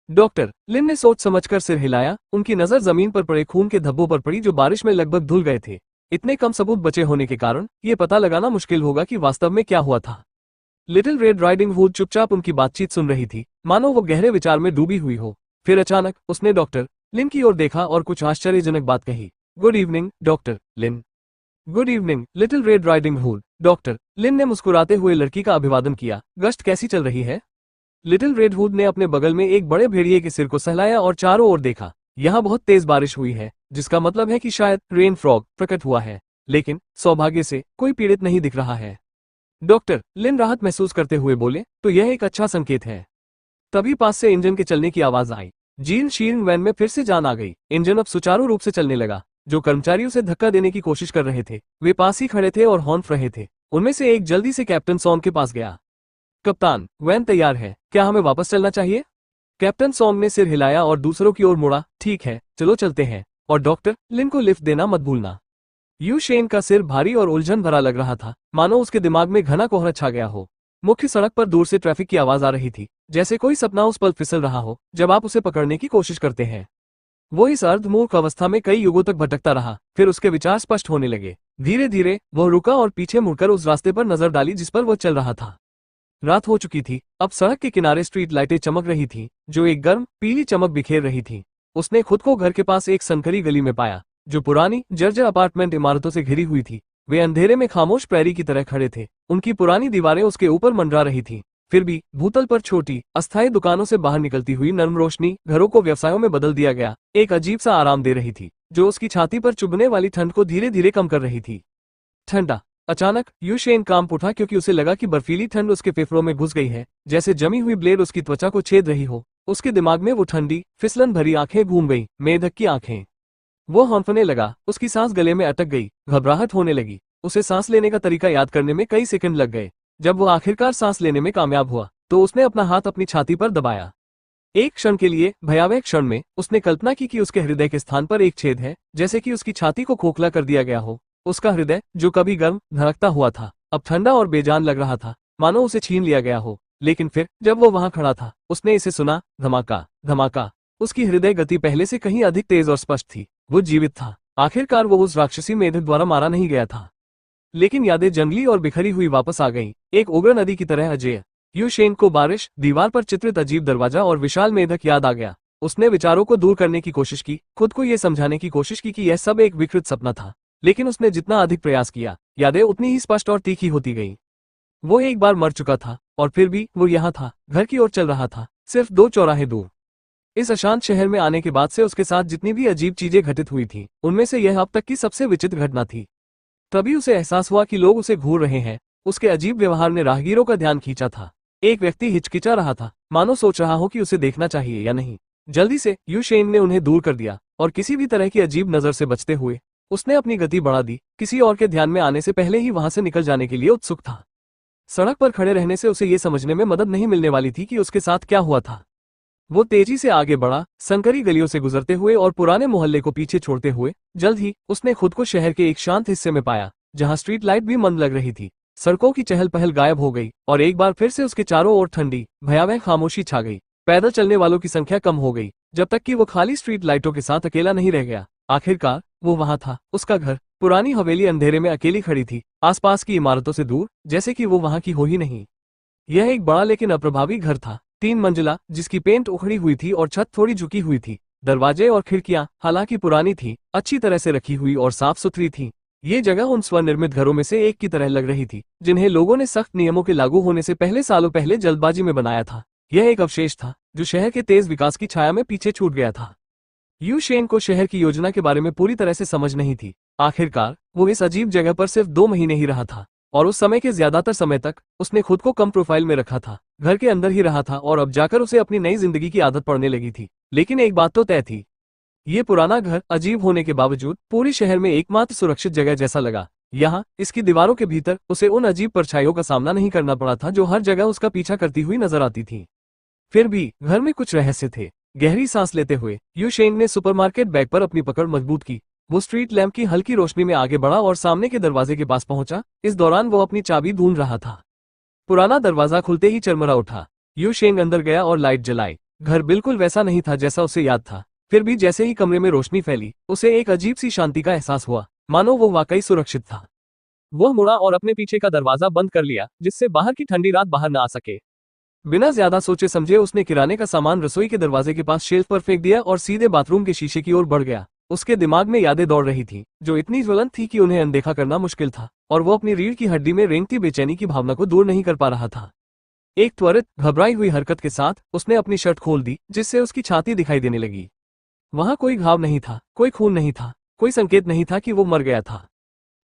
डॉक्टर लिन ने सोच समझकर सिर हिलाया। उनकी नजर जमीन पर पड़े खून के धब्बों पर पड़ी जो बारिश में लगभग धुल गए थे। इतने कम सबूत बचे होने के कारण ये पता लगाना मुश्किल होगा कि वास्तव में क्या हुआ था। लिटिल रेड राइडिंग हुड चुपचाप उनकी बातचीत सुन रही थी, मानो वो गहरे विचार में डूबी हुई हो। फिर अचानक उसने डॉक्टर लिन की ओर देखा और कुछ आश्चर्यजनक बात कही। Good evening doctor Lin. Good evening Little Red Riding Hood. Doctor Lin ने मुस्कुराते हुए लड़की का अभिवादन किया। गश्त कैसी चल रही है? लिटिल रेड हुड ने अपने बगल में एक बड़े भेड़िए के सिर को सहलाया और चारों ओर देखा। यहाँ बहुत तेज बारिश हुई है, जिसका मतलब है कि शायद रेन फ्रॉग प्रकट हुआ है, लेकिन सौभाग्य से कोई पीड़ित नहीं दिख रहा है। डॉक्टर लिन राहत महसूस करते हुए बोले, तो यह एक अच्छा संकेत है। तभी पास से इंजन के चलने की आवाज आई। जीन शीरिंग वैन में फिर से जान आ गई। इंजन अब सुचारू रूप से चलने लगा। जो कर्मचारी उसे धक्का देने की कोशिश कर रहे थे वे पास ही खड़े थे और हॉर्न रहे थे। उनमें से एक जल्दी से कैप्टन सॉन्ग के पास गया। कप्तान, वैन तैयार है, क्या हमें वापस चलना चाहिए? कैप्टन सॉन्ग ने सिर हिलाया और दूसरों की ओर मुड़ा। ठीक है, चलो चलते हैं, और डॉक्टर लिन को लिफ्ट देना मत भूलना। यू शेन का सिर भारी और उलझन भरा लग रहा था, मानो उसके दिमाग में घना कोहरा छा गया हो। मुख्य सड़क पर दूर से ट्रैफिक की आवाज आ रही थी, जैसे कोई सपना उस पर फिसल रहा हो जब आप उसे पकड़ने की कोशिश करते हैं। वो इस अर्धमूर्ख अवस्था में कई युगों तक भटकता रहा, फिर उसके विचार स्पष्ट होने लगे। धीरे धीरे वह रुका और पीछे मुड़कर उस रास्ते पर नजर डाली जिस पर वह चल रहा था। रात हो चुकी थी। अब सड़क के किनारे स्ट्रीट लाइटें चमक रही थीं, जो एक गर्म पीली चमक बिखेर रही थीं। उसने खुद को घर के पास एक संकरी गली में पाया, जो पुरानी जर्जर अपार्टमेंट इमारतों से घिरी हुई थी। वे अंधेरे में खामोश प्रहरी की तरह खड़े थे। उनकी पुरानी दीवारें उसके ऊपर मंडरा रही थीं। फिर भी भूतल पर छोटी अस्थायी दुकानों से बाहर निकलती हुई नर्म रोशनी घरों को व्यवसायों में बदल दिया गया एक अजीब सा आराम दे रही थी, जो उसकी छाती पर चुभने वाली ठंड को धीरे धीरे कम कर रही थी। ठंडा। अचानक यू शेन कांप उठा क्योंकि उसे लगा कि बर्फीली ठंड उसके फेफड़ों में घुस गई है, जैसे जमी हुई ब्लेड उसकी त्वचा को छेद रही हो। उसके दिमाग में वो ठंडी फिसलन भरी आंखें घूम गई, मेढक की आंखें। वो हौंफने लगा, उसकी सांस गले में अटक गई, घबराहट होने लगी। उसे सांस लेने का तरीका याद करने में कई सेकंड लग गए। जब वो आखिरकार सांस लेने में कामयाब हुआ तो उसने अपना हाथ अपनी छाती पर दबाया। एक क्षण के लिए, भयावह क्षण में, उसने कल्पना की कि उसके हृदय के स्थान पर एक छेद है, जैसे कि उसकी छाती को खोखला कर दिया गया हो। उसका हृदय, जो कभी गर्म धड़कता हुआ था, अब ठंडा और बेजान लग रहा था, मानो उसे छीन लिया गया हो। लेकिन फिर जब वो वहां खड़ा था, उसने इसे सुना, धमाका धमाका। उसकी हृदय गति पहले से कहीं अधिक तेज और स्पष्ट थी। वो जीवित था। आखिरकार वो उस राक्षसी मेढक द्वारा मारा नहीं गया था। लेकिन यादें जंगली और बिखरी हुई वापस आ गईं, एक उग्र नदी की तरह अजेय। यू शेन को बारिश, दीवार पर चित्रित अजीब दरवाजा और विशाल मेढक याद आ गया। उसने विचारों को दूर करने की कोशिश की, खुद को यह समझाने की कोशिश की कि यह सब एक विकृत सपना था। लेकिन उसने जितना अधिक प्रयास किया, यादें उतनी ही स्पष्ट और तीखी होती गईं। वो एक बार मर चुका था, और फिर भी वो यहाँ था, घर की ओर चल रहा था, सिर्फ 2 चौराहे दूर। इस अशांत शहर में आने के बाद से उसके साथ जितनी भी अजीब चीजें घटित हुई थी, उनमें से यह अब तक की सबसे विचित्र घटना थी। तभी उसे एहसास हुआ कि लोग उसे घूर रहे हैं। उसके अजीब व्यवहार ने राहगीरों का ध्यान खींचा था। एक व्यक्ति हिचकिचा रहा था, मानो सोच रहा हो कि उसे देखना चाहिए या नहीं। जल्दी से यू शेन ने उन्हें दूर कर दिया, और किसी भी तरह की अजीब नजर से बचते हुए उसने अपनी गति बढ़ा दी, किसी और के ध्यान में आने से पहले ही वहां से निकल जाने के लिए उत्सुक था। सड़क पर खड़े रहने से उसे ये समझने में मदद नहीं मिलने वाली थी कि उसके साथ क्या हुआ था। वो तेजी से आगे बढ़ा, संकरी गलियों से गुजरते हुए और पुराने मोहल्ले को पीछे छोड़ते हुए। जल्द ही उसने खुद को शहर के एक शांत हिस्से में पाया, जहां स्ट्रीट लाइट भी मंद लग रही थी। सड़कों की चहल पहल गायब हो गई, और एक बार फिर से उसके चारों ओर ठंडी भयावह खामोशी छा गई। पैदल चलने वालों की संख्या कम हो गई, जब तक कि वो खाली स्ट्रीट लाइटों के साथ अकेला नहीं रह गया। आखिरकार वो वहां था, उसका घर। पुरानी हवेली अंधेरे में अकेली खड़ी थी, आसपास की इमारतों से दूर, जैसे कि वो वहां की हो ही नहीं। यह एक बड़ा लेकिन अप्रभावी घर था, 3 मंजिला, जिसकी पेंट उखड़ी हुई थी और छत थोड़ी झुकी हुई थी। दरवाजे और खिड़कियां, हालांकि पुरानी थी, अच्छी तरह से रखी हुई और साफ सुथरी थी। ये जगह उन स्वनिर्मित घरों में से एक की तरह लग रही थी, जिन्हें लोगों ने सख्त नियमों के लागू होने से पहले सालों पहले जल्दबाजी में बनाया था। यह एक अवशेष था जो शहर के तेज विकास की छाया में पीछे छूट गया था। यू शेन को शहर की योजना के बारे में पूरी तरह से समझ नहीं थी। आखिरकार वो इस अजीब जगह पर सिर्फ 2 महीने ही रहा था, और उस समय के ज्यादातर समय तक उसने खुद को कम प्रोफाइल में रखा था, घर के अंदर ही रहा था, और अब जाकर उसे अपनी नई जिंदगी की आदत पड़ने लगी थी। लेकिन एक बात तो तय थी, ये पुराना घर अजीब होने के बावजूद पूरी शहर में एकमात्र सुरक्षित जगह जैसा लगा। यहाँ इसकी दीवारों के भीतर उसे उन अजीब परछाइयों का सामना नहीं करना पड़ा था जो हर जगह उसका पीछा करती हुई नजर आती थी। फिर भी घर में कुछ रहस्य थे। गहरी सांस लेते हुए यू शेंग ने सुपरमार्केट बैग पर अपनी पकड़ मजबूत की। वो स्ट्रीट लैंप की हल्की रोशनी में आगे बढ़ा और सामने के दरवाजे के पास पहुंचा। इस दौरान वो अपनी चाबी ढूंढ रहा था। पुराना दरवाजा खुलते ही चरमरा उठा। यू शेंग अंदर गया और लाइट जलाई। घर बिल्कुल वैसा नहीं था जैसा उसे याद था। फिर भी जैसे ही कमरे में रोशनी फैली, उसे एक अजीब सी शांति का एहसास हुआ, मानो वो वाकई सुरक्षित था। वह मुड़ा और अपने पीछे का दरवाजा बंद कर लिया, जिससे बाहर की ठंडी रात बाहर न आ सके। बिना ज्यादा सोचे समझे उसने किराने का सामान रसोई के दरवाजे के पास शेल्फ पर फेंक दिया और सीधे बाथरूम के शीशे की ओर बढ़ गया। उसके दिमाग में यादें दौड़ रही थी, जो इतनी ज्वलंत थी कि उन्हें अनदेखा करना मुश्किल था, और वो अपनी रीढ़ की हड्डी में रेंगती बेचैनी की भावना को दूर नहीं कर पा रहा था। एक त्वरित घबराई हुई हरकत के साथ उसने अपनी शर्ट खोल दी, जिससे उसकी छाती दिखाई देने लगी। वहां कोई घाव नहीं था, कोई खून नहीं था, कोई संकेत नहीं था कि वो मर गया था।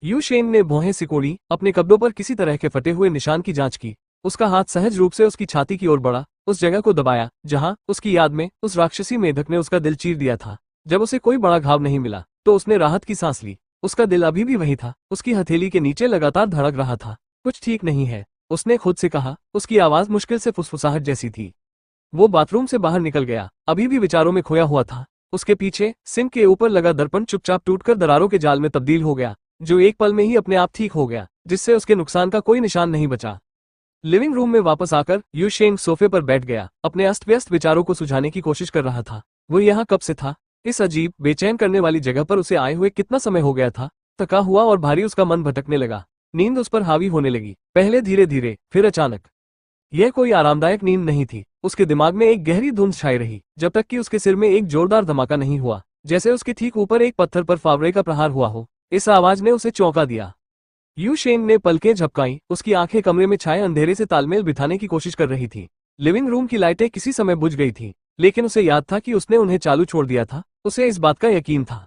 यू शेन ने भौहें सिकोड़ी, अपने कपड़ों पर किसी तरह के फटे हुए निशान की जांच की। उसका हाथ सहज रूप से उसकी छाती की ओर बढ़ा, उस जगह को दबाया जहां उसकी याद में उस राक्षसी मेढक ने उसका दिल चीर दिया था। जब उसे कोई बड़ा घाव नहीं मिला तो उसने राहत की सांस ली। उसका दिल अभी भी वही था, उसकी हथेली के नीचे लगातार धड़क रहा था। कुछ ठीक नहीं है, उसने खुद से कहा। उसकी आवाज मुश्किल से फुसफुसाहट जैसी थी। वो बाथरूम से बाहर निकल गया, अभी भी विचारों में खोया हुआ था। उसके पीछे सिंक के ऊपर लगा दर्पण चुपचाप टूटकर दरारों के जाल में तब्दील हो गया, जो एक पल में ही अपने आप ठीक हो गया, जिससे उसके नुकसान का कोई निशान नहीं बचा। लिविंग रूम में वापस आकर यू शेंग सोफे पर बैठ गया, अपने अस्त व्यस्त विचारों को सुझाने की कोशिश कर रहा था। वो यहाँ कब से था? इस अजीब बेचैन करने वाली जगह पर उसे आए हुए कितना समय हो गया था? थका हुआ और भारी उसका मन भटकने लगा। नींद उस पर हावी होने लगी, पहले धीरे धीरे, फिर अचानक। यह कोई आरामदायक नींद नहीं थी। उसके दिमाग में एक गहरी धुंध छाई रही, जब तक कि उसके सिर में एक जोरदार धमाका नहीं हुआ, जैसे उसके ठीक ऊपर एक पत्थर पर फावड़े का प्रहार हुआ हो। इस आवाज ने उसे चौंका दिया। यू शेंग ने पलकें झपकाई, उसकी आंखें कमरे में छाए अंधेरे से तालमेल बिठाने की कोशिश कर रही थी। लिविंग रूम की लाइटें किसी समय बुझ गई थी, लेकिन उसे याद था कि उसने उन्हें चालू छोड़ दिया था। उसे इस बात का यकीन था।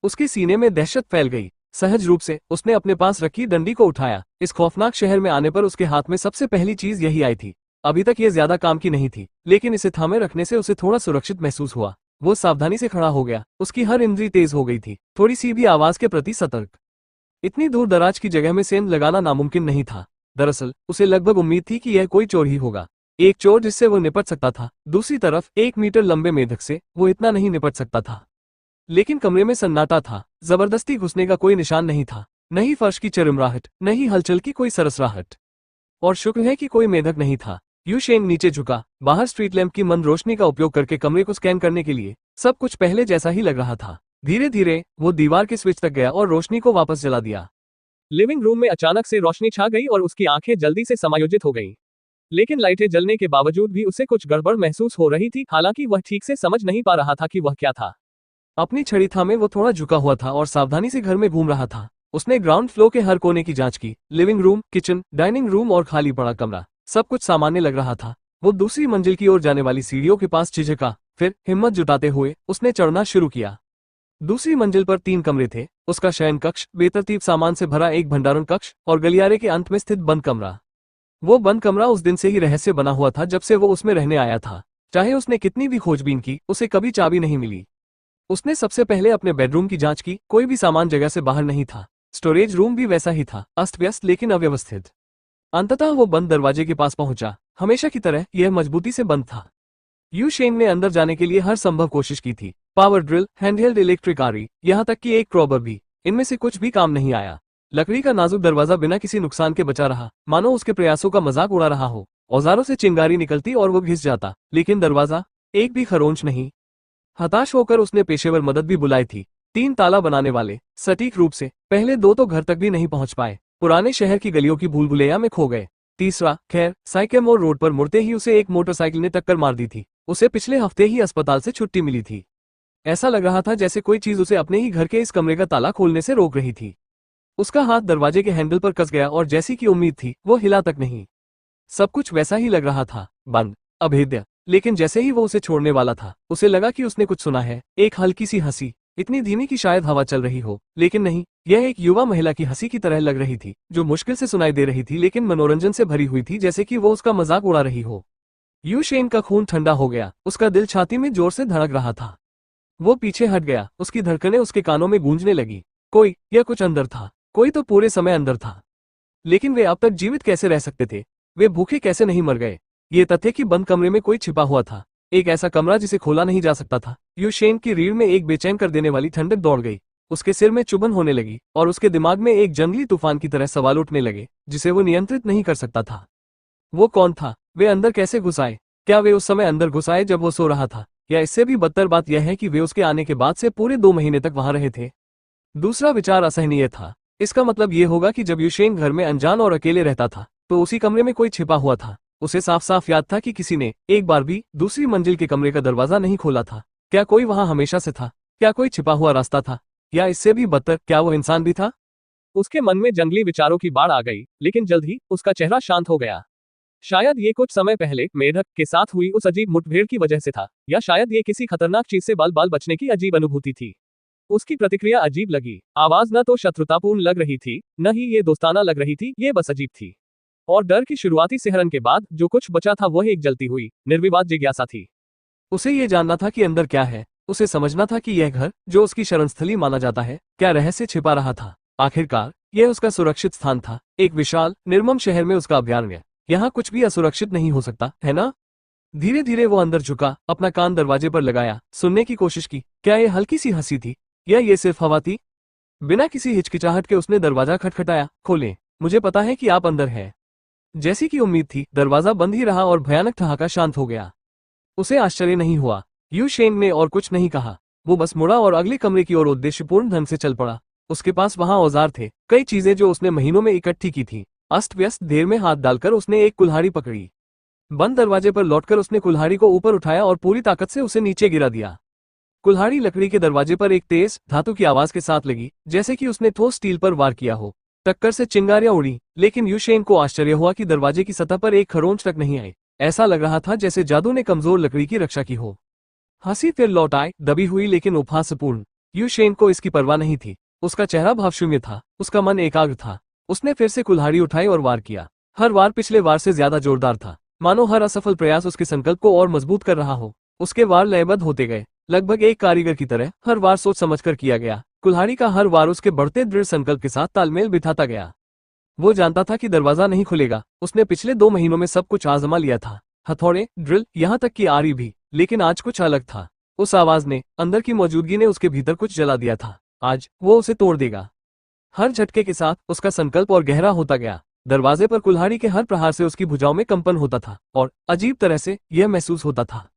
उसके सीने में दहशत फैल गई। सहज रूप से उसने अपने पास रखी डंडी को उठाया। इस खौफनाक शहर में आने पर उसके हाथ में सबसे पहली चीज यही आई थी। अभी तक ये ज्यादा काम की नहीं थी, लेकिन इसे थामे रखने से उसे थोड़ा सुरक्षित महसूस हुआ। वो सावधानी से खड़ा हो गया, उसकी हर इंद्री तेज हो गई थी, थोड़ी सी भी आवाज के प्रति सतर्क। इतनी दूर दराज की जगह में सेंध लगाना नामुमकिन नहीं था। दरअसल उसे लगभग उम्मीद थी कि यह कोई चोर ही होगा, एक चोर जिससे वो निपट सकता था। दूसरी तरफ 1 मीटर लंबे मेढक से वो इतना नहीं निपट सकता था। लेकिन कमरे में सन्नाटा था, जबरदस्ती घुसने का कोई निशान नहीं था, नहीं फर्श की चरमराहट, नहीं हलचल की कोई सरसराहट। और शुक्र है कि कोई मेढक नहीं था। यू शेंग नीचे झुका, बाहर स्ट्रीट लैंप की मंद रोशनी का उपयोग करके कमरे को स्कैन करने के लिए। सब कुछ पहले जैसा ही लग रहा था। धीरे धीरे वो दीवार के स्विच तक गया और रोशनी को वापस जला दिया। लिविंग रूम में अचानक से रोशनी छा गई और उसकी आंखें जल्दी से समायोजित हो गईं। लेकिन लाइटें जलने के बावजूद भी उसे कुछ गड़बड़ महसूस हो रही थी, हालांकि वह ठीक से समझ नहीं पा रहा था कि वह क्या था। अपनी छड़ी थामे वो थोड़ा झुका हुआ था और सावधानी से घर में घूम रहा था। उसने ग्राउंड फ्लोर के हर कोने की जांच की। Living room, kitchen, dining room और खाली पड़ा कमरा, सब कुछ सामान्य लग रहा था। वो दूसरी मंजिल की ओर जाने वाली सीढ़ियों के पास झिझका, फिर हिम्मत जुटाते हुए उसने चढ़ना शुरू किया। दूसरी मंजिल पर 3 कमरे थे, उसका शयन कक्ष, बेतरतीब सामान से भरा एक भंडारण कक्ष और गलियारे के अंत में स्थित बंद कमरा। वो बंद कमरा उस दिन से ही रहस्य बना हुआ था जब से वो उसमें रहने आया था। चाहे उसने कितनी भी खोजबीन की, उसे कभी चाबी नहीं मिली। उसने सबसे पहले अपने बेडरूम की जांच की, कोई भी सामान जगह से बाहर नहीं था। स्टोरेज रूम भी वैसा ही था, अस्त व्यस्त लेकिन अव्यवस्थित। अंततः वो बंद दरवाजे के पास पहुंचा। हमेशा की तरह यह मजबूती से बंद था। यू शेंग ने अंदर जाने के लिए हर संभव कोशिश की थी। पावर ड्रिल, हैंडहेल्ड इलेक्ट्रिक आरी, यहाँ तक कि एक क्रॉबर भी, इनमें से कुछ भी काम नहीं आया। लकड़ी का नाजुक दरवाजा बिना किसी नुकसान के बचा रहा, मानो उसके प्रयासों का मजाक उड़ा रहा हो। औजारों से चिंगारी निकलती और वो घिस जाता, लेकिन दरवाजा एक भी खरोंच नहीं। हताश होकर उसने पेशेवर मदद भी बुलाई थी। 3 ताला बनाने वाले, सटीक रूप से। पहले 2 तो घर तक भी नहीं पहुंच पाए। पुराने शहर की गलियों की भूल भुलैया में खो गए। तीसरा, खैर साइकेमोर रोड पर मुड़ते ही उसे एक मोटरसाइकिल ने टक्कर मार दी थी। उसे पिछले हफ्ते ही अस्पताल से छुट्टी मिली थी। ऐसा लग रहा था जैसे कोई चीज उसे अपने ही घर के इस कमरे का ताला खोलने से रोक रही थी। उसका हाथ दरवाजे के हैंडल पर कस गया और जैसी की उम्मीद थी वो हिला तक नहीं। सब कुछ वैसा ही लग रहा था, बंद, अभेद्य। लेकिन जैसे ही वो उसे छोड़ने वाला था, उसे लगा कि उसने कुछ सुना है। एक हल्की सी हंसी, इतनी धीमी कि शायद हवा चल रही हो, लेकिन नहीं, यह एक युवा महिला की हंसी की तरह लग रही थी, जो मुश्किल से सुनाई दे रही थी लेकिन मनोरंजन से भरी हुई थी, जैसे कि वो उसका मजाक उड़ा रही हो। यू शेन का खून ठंडा हो गया, उसका दिल छाती में जोर से धड़क रहा था। वो पीछे हट गया, उसकी धड़कनें उसके कानों में गूंजने लगी। कोई या कुछ अंदर था, कोई तो पूरे समय अंदर था। लेकिन वे अब तक जीवित कैसे रह सकते थे? वे भूखे कैसे नहीं मर गए? ये तथ्य कि बंद कमरे में कोई छिपा हुआ था, एक ऐसा कमरा जिसे खोला नहीं जा सकता था। यू शेन की रीढ़ में एक बेचैन कर देने वाली ठंडक दौड़ गई, उसके सिर में चुभन होने लगी और उसके दिमाग में एक जंगली तूफान की तरह सवाल उठने लगे, जिसे वो नियंत्रित नहीं कर सकता था। वो कौन था? वे अंदर कैसे घुस आए? क्या वे उस समय अंदर घुस आए जब वो सो रहा था, या इससे भी बदतर बात यह है कि वे उसके आने के बाद से पूरे 2 महीने तक वहां रहे थे? दूसरा विचार असहनीय था। इसका मतलब ये होगा कि जब यूशेन घर में अनजान और अकेले रहता था, तो उसी कमरे में कोई छिपा हुआ था। उसे साफ साफ याद था कि किसी ने एक बार भी दूसरी मंजिल के कमरे का दरवाजा नहीं खोला था। क्या कोई वहां हमेशा से था? क्या कोई छिपा हुआ रास्ता था? या इससे भी बदतर, क्या वो इंसान भी था? उसके मन में जंगली विचारों की बाढ़ आ गई, लेकिन जल्द ही उसका चेहरा शांत हो गया। शायद ये कुछ समय पहले मेढक के साथ हुई उस अजीब मुठभेड़ की वजह से था, या शायद ये किसी खतरनाक चीज से बाल बाल बचने की अजीब अनुभूति थी। उसकी प्रतिक्रिया अजीब लगी। आवाज न तो शत्रुतापूर्ण लग रही थी, न ही ये दोस्ताना लग रही थी, ये बस अजीब थी। और डर की शुरुआती सिहरन के बाद जो कुछ बचा था वह एक जलती हुई, निर्विवाद जिज्ञासा थी। उसे ये जानना था कि अंदर क्या है। उसे समझना था कि यह घर, जो उसकी शरणस्थली माना जाता है, क्या रहस्य छिपा रहा था। आखिरकार यह उसका सुरक्षित स्थान था, एक विशाल निर्मम शहर में उसका अभयारण्य। यहाँ कुछ भी असुरक्षित नहीं हो सकता, है ना? धीरे धीरे वो अंदर झुका, अपना कान दरवाजे पर लगाया, सुनने की कोशिश की। क्या ये हल्की सी हंसी थी, या ये सिर्फ हवा थी? बिना किसी हिचकिचाहट के उसने दरवाजा खटखटाया। खोलें, मुझे पता है कि आप अंदर हैं। जैसी की उम्मीद थी, दरवाजा बंद ही रहा और भयानक ठहाका शांत हो गया। उसे आश्चर्य नहीं हुआ। यू शेन ने और कुछ नहीं कहा। वो बस मुड़ा और अगले कमरे की ओर उद्देश्यपूर्ण ढंग से चल पड़ा। उसके पास वहां औजार थे, कई चीजें जो उसने महीनों में इकट्ठी की थी। अस्त व्यस्त देर में हाथ डालकर उसने एक कुल्हाड़ी पकड़ी। बंद दरवाजे पर लौटकर उसने कुल्हाड़ी को ऊपर उठाया और पूरी ताकत से उसे नीचे गिरा दिया। कुल्हाड़ी लकड़ी के दरवाजे पर एक तेज धातु की आवाज के साथ लगी, जैसे कि उसने ठोस स्टील पर वार किया हो। टक्कर से चिंगारियां उड़ी, लेकिन यूशेन को आश्चर्य हुआ कि दरवाजे की सतह पर एक खरोंच तक नहीं आई। ऐसा लग रहा था जैसे जादू ने कमजोर लकड़ी की रक्षा की हो। हंसी फिर लौट आई, दबी हुई लेकिन उपहासपूर्ण। यूशेन को इसकी परवाह नहीं थी। उसका चेहरा भावशून्य था, उसका मन एकाग्र था। उसने फिर से कुल्हाड़ी उठाई और वार किया। हर वार पिछले वार से ज्यादा जोरदार था, मानो हर असफल प्रयास उसके संकल्प को और मजबूत कर रहा हो। उसके वार लयबद्ध होते गए, लगभग एक कारीगर की तरह। हर वार सोच समझकर किया गया। कुल्हाड़ी का हर वार उसके बढ़ते दृढ़ संकल्प के साथ तालमेल बिठाता गया। वो जानता था कि दरवाजा नहीं खुलेगा। उसने पिछले 2 महीनों में सब कुछ आजमा लिया था, हथौड़े, ड्रिल, यहाँ तक कि आरी भी, लेकिन आज कुछ अलग था। उस आवाज ने, अंदर की मौजूदगी ने उसके भीतर कुछ जला दिया था। आज वो उसे तोड़ देगा। हर झटके के साथ उसका संकल्प और गहरा होता गया। दरवाजे पर कुल्हाड़ी के हर प्रहार से उसकी भुजाओं में कंपन होता था, और अजीब तरह से यह महसूस होता था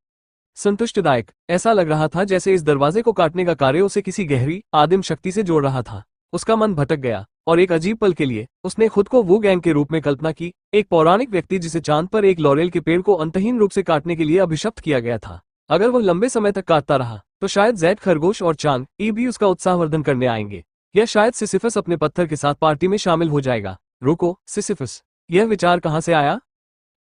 संतुष्टिदायक। ऐसा लग रहा था जैसे इस दरवाजे को काटने का कार्य उसे किसी गहरी आदिम शक्ति से जोड़ रहा था। उसका मन भटक गया, और एक अजीब पल के लिए उसने खुद को वू गैंग के रूप में कल्पना की, एक पौराणिक व्यक्ति जिसे चांद पर एक लॉरेल के पेड़ को अंतहीन रूप से काटने के लिए अभिशप्त किया गया था। अगर वह लंबे समय तक काटता रहा, तो शायद जैड खरगोश और चांद ई भी उसका उत्साहवर्धन करने आएंगे, या शायद सिसिफस अपने पत्थर के साथ पार्टी में शामिल हो जाएगा। रुको, सिसिफस, यह विचार कहां से आया?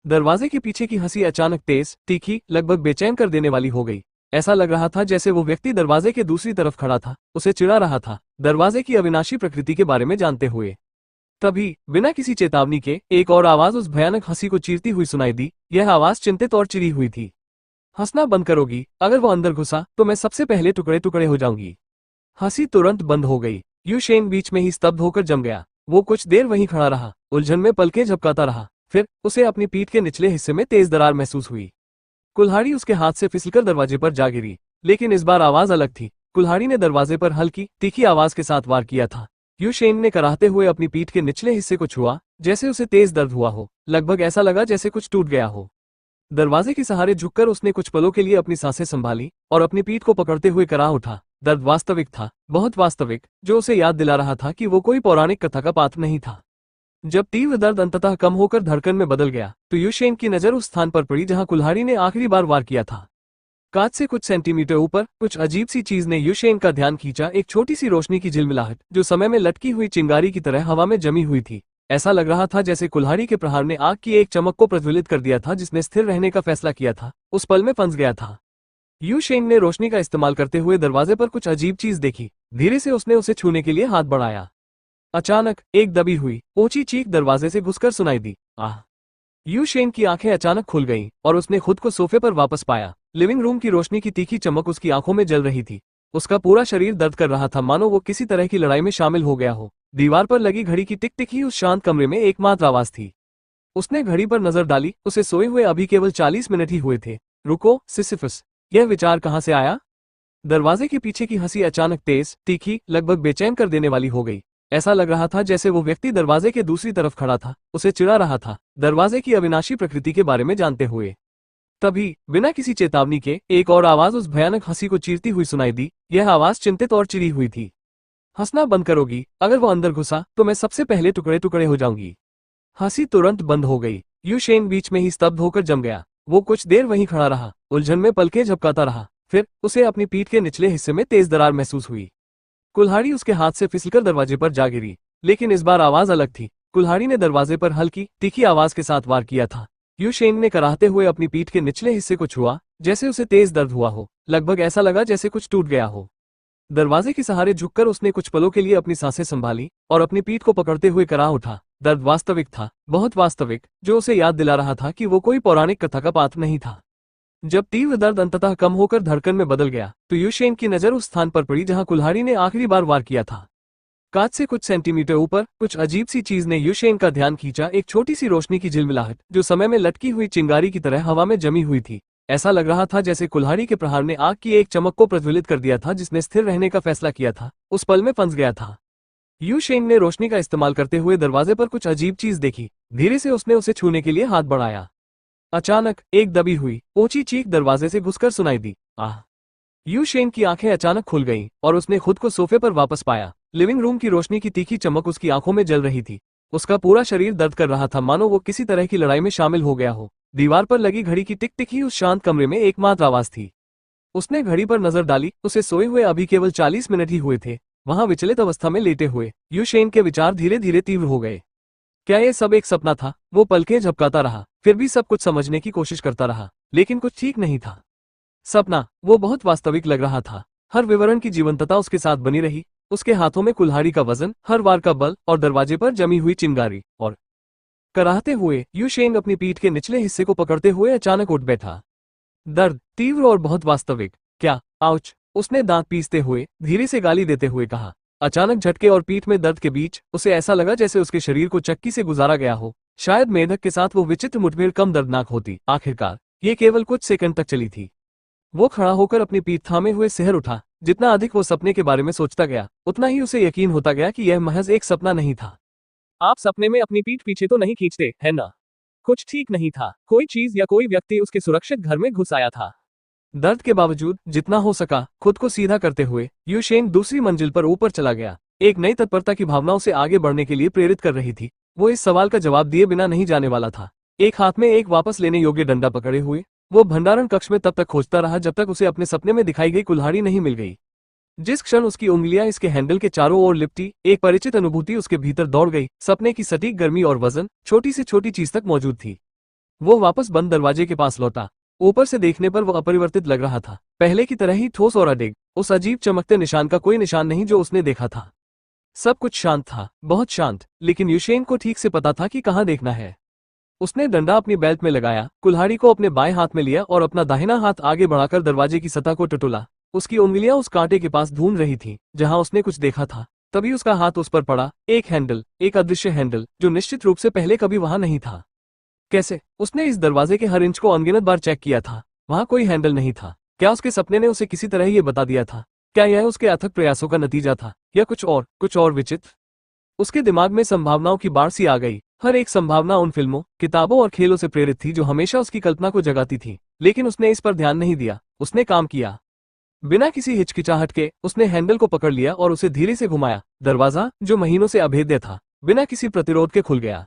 दरवाजे के पीछे की हंसी अचानक तेज, तीखी, लगभग बेचैन कर देने वाली हो गई। ऐसा लग रहा था जैसे वो व्यक्ति दरवाजे के दूसरी तरफ खड़ा था, उसे चिढ़ा रहा था, दरवाजे की अविनाशी प्रकृति के बारे में जानते हुए। तभी, बिना किसी चेतावनी के, एक और आवाज उस भयानक हंसी को चीरती हुई सुनाई दी। यह आवाज चिंतित और चिड़ी हुई थी। हंसना बंद करोगी? अगर वो अंदर घुसा, तो मैं सबसे पहले टुकड़े टुकड़े हो जाऊंगी। हंसी तुरंत बंद हो गई। यूशेन बीच में ही स्तब्ध होकर जम गया। वो कुछ देर वहीं खड़ा रहा, उलझन में पलकें झपकाता रहा। फिर उसे अपनी पीठ के निचले हिस्से में तेज दरार महसूस हुई। कुल्हाड़ी उसके हाथ से फिसलकर दरवाजे पर जा गिरी, लेकिन इस बार आवाज अलग थी। कुल्हाड़ी ने दरवाजे पर हल्की, तीखी आवाज के साथ वार किया था। यूशेन ने कराहते हुए अपनी पीठ के निचले हिस्से को छुआ, जैसे उसे तेज दर्द हुआ हो। लगभग ऐसा लगा जैसे कुछ टूट गया हो। दरवाजे के सहारे झुककर उसने कुछ पलों के लिए अपनी सांसें संभाली, और अपनी पीठ को पकड़ते हुए कराह उठा। दर्द वास्तविक था, बहुत वास्तविक, जो उसे याद दिला रहा था कि वो कोई पौराणिक कथा का पात्र नहीं था। जब तीव्र दर्द अंततः कम होकर धड़कन में बदल गया तो युशेन की नजर उस स्थान पर पड़ी जहां कुल्हाड़ी ने आखिरी बार वार किया था। कांच से कुछ सेंटीमीटर ऊपर कुछ अजीब सी चीज ने युशेन का ध्यान खींचा, एक छोटी सी रोशनी की झिलमिलाहट जो समय में लटकी हुई चिंगारी की तरह हवा में जमी हुई थी। ऐसा लग रहा था जैसे कुल्हाड़ी के प्रहार ने आग की एक चमक को प्रज्वलित कर दिया था जिसने स्थिर रहने का फैसला किया था, उस पल में फंस गया था। युशेन ने रोशनी का इस्तेमाल करते हुए दरवाजे पर कुछ अजीब चीज देखी। धीरे से उसने उसे छूने के लिए हाथ बढ़ाया। अचानक एक दबी हुई ऊंची चीख दरवाजे से घुसकर सुनाई दी। आह! युशेन की आंखें अचानक खुल गईं और उसने खुद को सोफे पर वापस पाया। लिविंग रूम की रोशनी की तीखी चमक उसकी आंखों में जल रही थी। उसका पूरा शरीर दर्द कर रहा था, मानो वो किसी तरह की लड़ाई में शामिल हो गया हो। दीवार पर लगी घड़ी की टिक टिक ही उस शांत कमरे में एकमात्र आवाज थी। उसने घड़ी पर नजर डाली, उसे सोए हुए अभी केवल 40 मिनट ही हुए थे। रुको सिसिफस, यह विचार कहाँ से आया? दरवाजे के पीछे की हंसी अचानक तेज, तीखी, लगभग बेचैन कर देने वाली हो गई। ऐसा लग रहा था जैसे वो व्यक्ति दरवाजे के दूसरी तरफ खड़ा था, उसे चिढ़ा रहा था, दरवाजे की अविनाशी प्रकृति के बारे में जानते हुए। तभी बिना किसी चेतावनी के एक और आवाज उस भयानक हंसी को चीरती हुई सुनाई दी। यह आवाज चिंतित और चिड़ी हुई थी। हंसना बंद करोगी? अगर वो अंदर घुसा तो मैं सबसे पहले टुकड़े टुकड़े हो जाऊंगी। हंसी तुरंत बंद हो गई। युशेन बीच में ही स्तब्ध होकर जम गया। वो कुछ देर वहीं खड़ा रहा, उलझन में पलकें झपकाता रहा। फिर उसे अपनी पीठ के निचले हिस्से में तेज दरार महसूस हुई। कुल्हाड़ी उसके हाथ से फिसलकर दरवाजे पर जा गिरी, लेकिन इस बार आवाज अलग थी। कुल्हाड़ी ने दरवाजे पर हल्की तीखी आवाज के साथ वार किया था। युशेन ने कराहते हुए अपनी पीठ के निचले हिस्से को छुआ, जैसे उसे तेज दर्द हुआ हो। लगभग ऐसा लगा जैसे कुछ टूट गया हो। दरवाजे के सहारे झुककर उसने कुछ पलों के लिए अपनी सांसें संभाली और अपनी पीठ को पकड़ते हुए कराह उठा। दर्द वास्तविक था, बहुत वास्तविक, जो उसे याद दिला रहा था कि वो कोई पौराणिक कथा का पात्र नहीं था। जब तीव्र दर्द अंततः कम होकर धड़कन में बदल गया तो युशेन की नजर उस स्थान पर पड़ी जहां कुल्हाड़ी ने आखिरी बार वार किया था। कांच से कुछ सेंटीमीटर ऊपर कुछ अजीब सी चीज ने युशेन का ध्यान खींचा, एक छोटी सी रोशनी की झिलमिलाहट जो समय में लटकी हुई चिंगारी की तरह हवा में जमी हुई थी। ऐसा लग रहा था जैसे कुल्हाड़ी के प्रहार ने आग की एक चमक को प्रज्वलित कर दिया था जिसने स्थिर रहने का फैसला किया था, उस पल में फंस गया था। युशेन ने रोशनी का इस्तेमाल करते हुए दरवाजे पर कुछ अजीब चीज देखी। धीरे से उसने उसे छूने के लिए हाथ बढ़ाया। अचानक एक दबी हुई ऊंची चीख दरवाजे से घुसकर सुनाई दी। आह! युशेन की आंखें अचानक खुल गईं और उसने खुद को सोफे पर वापस पाया। लिविंग रूम की रोशनी की तीखी चमक उसकी आंखों में जल रही थी। उसका पूरा शरीर दर्द कर रहा था, मानो वो किसी तरह की लड़ाई में शामिल हो गया हो। दीवार पर लगी घड़ी की टिक टिक ही उस शांत कमरे में एकमात्र आवाज थी। उसने घड़ी पर नजर डाली, उसे सोए हुए अभी केवल 40 मिनट ही हुए थे। वहां विचलित अवस्था में लेटे हुए युशेन के विचार धीरे धीरे तीव्र हो गए। क्या ये सब एक सपना था? वो पलकें झपकाता रहा, फिर भी सब कुछ समझने की कोशिश करता रहा, लेकिन कुछ ठीक नहीं था। सपना? वो बहुत वास्तविक लग रहा था। हर विवरण की जीवंतता उसके साथ बनी रही। उसके हाथों में कुल्हाड़ी का वजन, हर वार का बल और दरवाजे पर जमी हुई चिंगारी। और कराहते हुए युशेन अपनी पीठ के निचले हिस्से को पकड़ते हुए अचानक उठ बैठा। दर्द तीव्र और बहुत वास्तविक। क्या? आउच! उसने दांत पीसते हुए धीरे से गाली देते हुए कहा। अचानक झटके और पीठ में दर्द के बीच उसे ऐसा लगा जैसे उसके शरीर को चक्की से गुजारा गया हो। शायद मेंढक के साथ वो विचित्र मुठभेड़ कम दर्दनाक होती। आखिरकार ये केवल कुछ सेकंड तक चली थी। वो खड़ा होकर अपनी पीठ थामे हुए सिहर उठा। जितना अधिक वो सपने के बारे में सोचता गया, उतना ही उसे यकीन होता गया कि यह महज एक सपना नहीं था। आप सपने में अपनी पीठ पीछे तो नहीं खींचते, है ना? कुछ ठीक नहीं था। कोई चीज या कोई व्यक्ति उसके सुरक्षित घर में घुस आया था। दर्द के बावजूद जितना हो सका खुद को सीधा करते हुए युशेन दूसरी मंजिल पर ऊपर चला गया। एक नई तत्परता की भावना उसे आगे बढ़ने के लिए प्रेरित कर रही थी। वो इस सवाल का जवाब दिए बिना नहीं जाने वाला था। एक हाथ में एक वापस लेने योग्य डंडा पकड़े हुए वो भंडारण कक्ष में तब तक खोजता रहा जब तक उसे अपने सपने में दिखाई गई कुल्हाड़ी नहीं मिल गई। जिस क्षण उसकी उंगलियां इसके हैंडल के चारों ओर लिपटी, एक परिचित अनुभूति उसके भीतर दौड़ गई। सपने की सटीक गर्मी और वजन छोटी से छोटी चीज तक मौजूद थी। वो वापस बंद दरवाजे के पास लौटा। ऊपर से देखने पर वो अपरिवर्तित लग रहा था, पहले की तरह ही ठोस और अडिग। उस अजीब चमकते निशान का कोई निशान नहीं जो उसने देखा था। सब कुछ शांत था, बहुत शांत, लेकिन युशेन को ठीक से पता था कि कहाँ देखना है। उसने डंडा अपनी बेल्ट में लगाया, कुल्हाड़ी को अपने बाएं हाथ में लिया और अपना दाहिना हाथ आगे बढ़ाकर दरवाजे की सतह को टटोला। उसकी उंगलियां उस कांटे के पास ढूंढ रही थी जहां उसने कुछ देखा था। तभी उसका हाथ उस पर पड़ा, एक हैंडल, एक अदृश्य हैंडल जो निश्चित रूप से पहले कभी वहां नहीं था। कैसे? उसने इस दरवाजे के हर इंच को अनगिनत बार चेक किया था, वहां कोई हैंडल नहीं था। क्या उसके सपने ने उसे किसी तरह ये बता दिया था? क्या यह उसके अथक प्रयासों का नतीजा था, या कुछ और विचित्र? उसके दिमाग में संभावनाओं की बाढ़ सी आ गई। हर एक संभावना उन फिल्मों, किताबों और खेलों से प्रेरित थी जो हमेशा उसकी कल्पना को जगाती थी। लेकिन उसने इस पर ध्यान नहीं दिया। उसने काम किया। बिना किसी हिचकिचाहट के उसने हैंडल को पकड़ लिया और उसे धीरे से घुमाया। दरवाजा, जो महीनों से अभेद्य था, बिना किसी प्रतिरोध के खुल गया।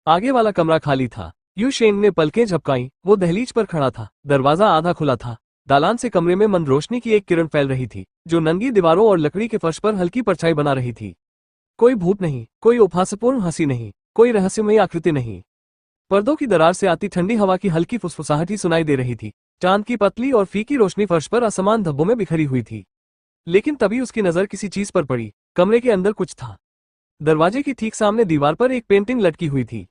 आगे वाला कमरा खाली था। यू शेंग ने पलकें झपकाई। वो दहलीज पर खड़ा था। दरवाजा आधा खुला था। दालान से कमरे में मंद रोशनी की एक किरण फैल रही थी, जो नंगी दीवारों और लकड़ी के फर्श पर हल्की परछाई बना रही थी। कोई भूत नहीं, कोई उपहासपूर्ण हंसी नहीं, कोई रहस्यमयी आकृति नहीं। पर्दों की दरार से आती ठंडी हवा की हल्की फुसफुसाहट ही सुनाई दे रही थी। चांद की पतली और फीकी रोशनी फर्श पर असमान धब्बों में बिखरी हुई थी। लेकिन तभी उसकी नजर किसी चीज पर पड़ी। कमरे के अंदर कुछ था। दरवाजे की ठीक सामने दीवार पर एक पेंटिंग लटकी हुई थी।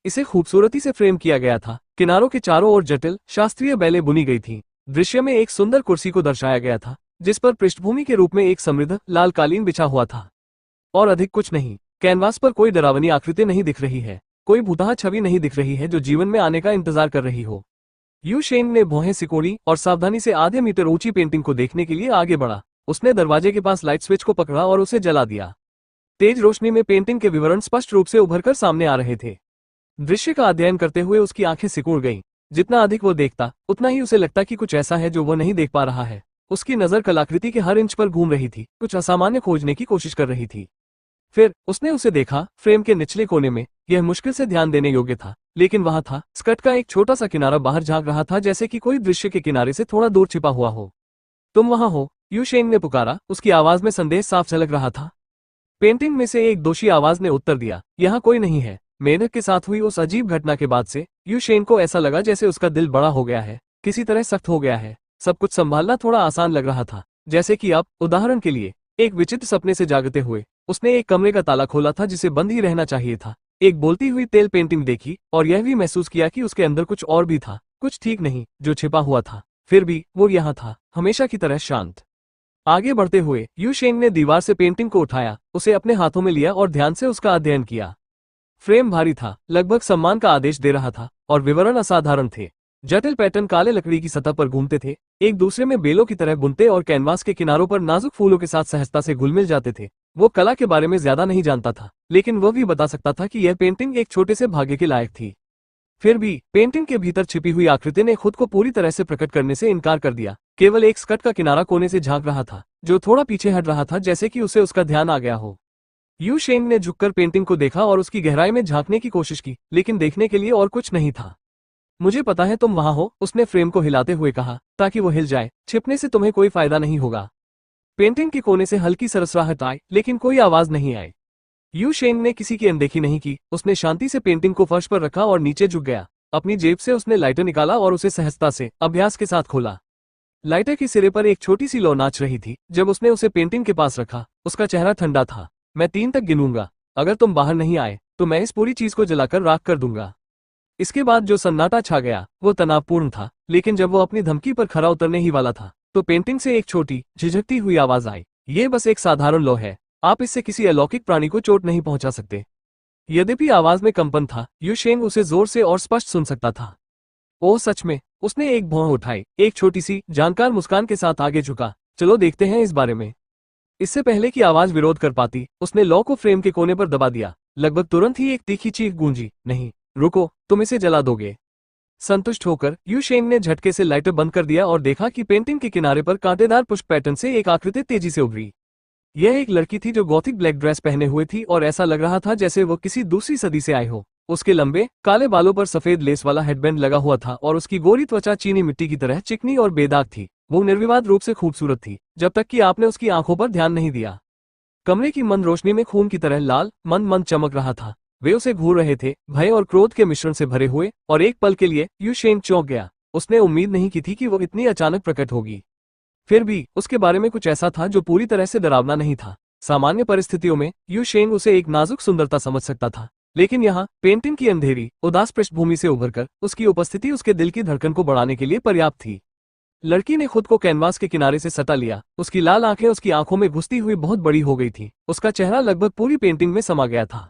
इसे खूबसूरती से फ्रेम किया गया था। किनारों के चारों ओर जटिल शास्त्रीय बैलें बुनी गई थीं। दृश्य में एक सुंदर कुर्सी को दर्शाया गया था, जिस पर पृष्ठभूमि के रूप में एक समृद्ध लाल कालीन बिछा हुआ था। और अधिक कुछ नहीं। कैनवास पर कोई डरावनी आकृति नहीं दिख रही है। कोई भूतहा छवि नहीं दिख रही है जो जीवन में आने का इंतजार कर रही हो। यू शेंग ने भौहें सिकोड़ी और सावधानी से आधे मीटर ऊंची पेंटिंग को देखने के लिए आगे बढ़ा। उसने दरवाजे के पास लाइट स्विच को पकड़ा और उसे जला दिया। तेज रोशनी में पेंटिंग के विवरण स्पष्ट रूप से उभरकर सामने आ रहे थे। दृश्य का अध्ययन करते हुए उसकी आंखें सिकुड़ गईं। जितना अधिक वो देखता, उतना ही उसे लगता कि कुछ ऐसा है जो वो नहीं देख पा रहा है। उसकी नजर कलाकृति के हर इंच पर घूम रही थी, कुछ असामान्य खोजने की कोशिश कर रही थी। फिर उसने उसे देखा, फ्रेम के निचले कोने में। यह मुश्किल से ध्यान देने योग्य था, लेकिन वहां था। स्कर्ट का एक छोटा सा किनारा बाहर झांक रहा था, जैसे कि कोई दृश्य के किनारे से थोड़ा दूर छिपा हुआ हो। तुम वहां हो? यू शेंग ने पुकारा। उसकी आवाज में संदेह साफ झलक रहा था। पेंटिंग में से एक दोषी आवाज ने उत्तर दिया, यहाँ कोई नहीं है। मेढक के साथ हुई उस अजीब घटना के बाद से यू शेंग को ऐसा लगा जैसे उसका दिल बड़ा हो गया है, किसी तरह सख्त हो गया है। सब कुछ संभालना थोड़ा आसान लग रहा था। जैसे कि अब, उदाहरण के लिए, एक विचित्र सपने से जागते हुए उसने एक कमरे का ताला खोला था जिसे बंद ही रहना चाहिए था। एक बोलती हुई तेल पेंटिंग देखी और यह भी महसूस किया कि उसके अंदर कुछ और भी था, कुछ ठीक नहीं, जो छिपा हुआ था। फिर भी वो यहाँ था, हमेशा की तरह शांत। आगे बढ़ते हुए यू शेंग ने दीवार से पेंटिंग को उठाया, उसे अपने हाथों में लिया और ध्यान से उसका अध्ययन किया। फ्रेम भारी था, लगभग सम्मान का आदेश दे रहा था, और विवरण असाधारण थे। जटिल पैटर्न काले लकड़ी की सतह पर घूमते थे, एक दूसरे में बेलों की तरह बुनते और कैनवास के किनारों पर नाजुक फूलों के साथ सहजता से घुल-मिल जाते थे। वो कला के बारे में ज्यादा नहीं जानता था, लेकिन वह भी बता सकता था कि यह पेंटिंग एक छोटे से भाग्य के लायक थी। फिर भी पेंटिंग के भीतर छिपी हुई आकृति ने खुद को पूरी तरह से प्रकट करने से इनकार कर दिया। केवल एक स्कर्ट का किनारा कोने से झांक रहा था, जो थोड़ा पीछे हट रहा था, जैसे कि उसे उसका ध्यान आ गया हो। यू शेंग ने झुककर पेंटिंग को देखा और उसकी गहराई में झांकने की कोशिश की, लेकिन देखने के लिए और कुछ नहीं था। मुझे पता है तुम वहां हो, उसने फ्रेम को हिलाते हुए कहा, ताकि वो हिल जाए। छिपने से तुम्हें कोई फायदा नहीं होगा। पेंटिंग के कोने से हल्की सरसराहट आई, लेकिन कोई आवाज नहीं आई। यू शेंग ने किसी की अनदेखी नहीं की। उसने शांति से पेंटिंग को फर्श पर रखा और नीचे झुक गया। अपनी जेब से उसने लाइटर निकाला और उसे सहजता से, अभ्यास के साथ खोला। लाइटर के सिरे पर एक छोटी सी लौ नाच रही थी। जब उसने उसे पेंटिंग के पास रखा, उसका चेहरा ठंडा था। मैं 3 तक गिनूंगा। अगर तुम बाहर नहीं आए, तो मैं इस पूरी चीज को जलाकर राख कर दूंगा। इसके बाद जो सन्नाटा छा गया, वो तनावपूर्ण था। लेकिन जब वो अपनी धमकी पर खरा उतरने ही वाला था, तो पेंटिंग से एक छोटी, झिझकती हुई आवाज आई। ये बस एक साधारण लौ है। आप इससे किसी अलौकिक प्राणी को चोट नहीं पहुंचा सकते। यद्यपि आवाज में कंपन था, यू शेंग उसे जोर से और स्पष्ट सुन सकता था। ओह सच में। उसने एक भौं उठाई, एक छोटी सी, जानकार मुस्कान के साथ आगे झुका। चलो देखते हैं इस बारे में। इससे पहले कि आवाज विरोध कर पाती, उसने लौ को फ्रेम के कोने पर दबा दिया। लगभग तुरंत ही एक तीखी चीख गूंजी, नहीं, रुको, तुम इसे जला दोगे। संतुष्ट होकर यू शेंग ने झटके से लाइटर बंद कर दिया और देखा कि पेंटिंग के किनारे पर कांटेदार पुष्प पैटर्न से एक आकृति तेजी से उभरी। यह एक लड़की थी जो गॉथिक ब्लैक ड्रेस पहने हुए थी और ऐसा लग रहा था जैसे वो किसी दूसरी सदी से आई हो। उसके लंबे काले बालों पर सफेद लेस वाला हेडबैंड लगा हुआ था और उसकी गोरी त्वचा चीनी मिट्टी की तरह चिकनी और बेदाग थी। वो निर्विवाद रूप से खूबसूरत थी, जब तक कि आपने उसकी आंखों पर ध्यान नहीं दिया। कमरे की मंद रोशनी में खून की तरह लाल मंद मंद चमक रहा था। वे उसे घूर रहे थे, भय और क्रोध के मिश्रण से भरे हुए, और एक पल के लिए यू शेंग चौंक गया। उसने उम्मीद नहीं की थी कि वो इतनी अचानक प्रकट होगी। फिर भी उसके बारे में कुछ ऐसा था जो पूरी तरह से डरावना नहीं था। सामान्य परिस्थितियों में यू शेंग उसे एक नाजुक सुंदरता समझ सकता था, लेकिन यहाँ पेंटिंग की अंधेरी, उदास पृष्ठभूमि से उभरकर उसकी उपस्थिति उसके दिल की धड़कन को बढ़ाने के लिए पर्याप्त थी। लड़की ने खुद को कैनवास के किनारे से सटा लिया। उसकी लाल आंखें उसकी आंखों में घुसती हुई बहुत बड़ी हो गई थी। उसका चेहरा लगभग पूरी पेंटिंग में समा गया था।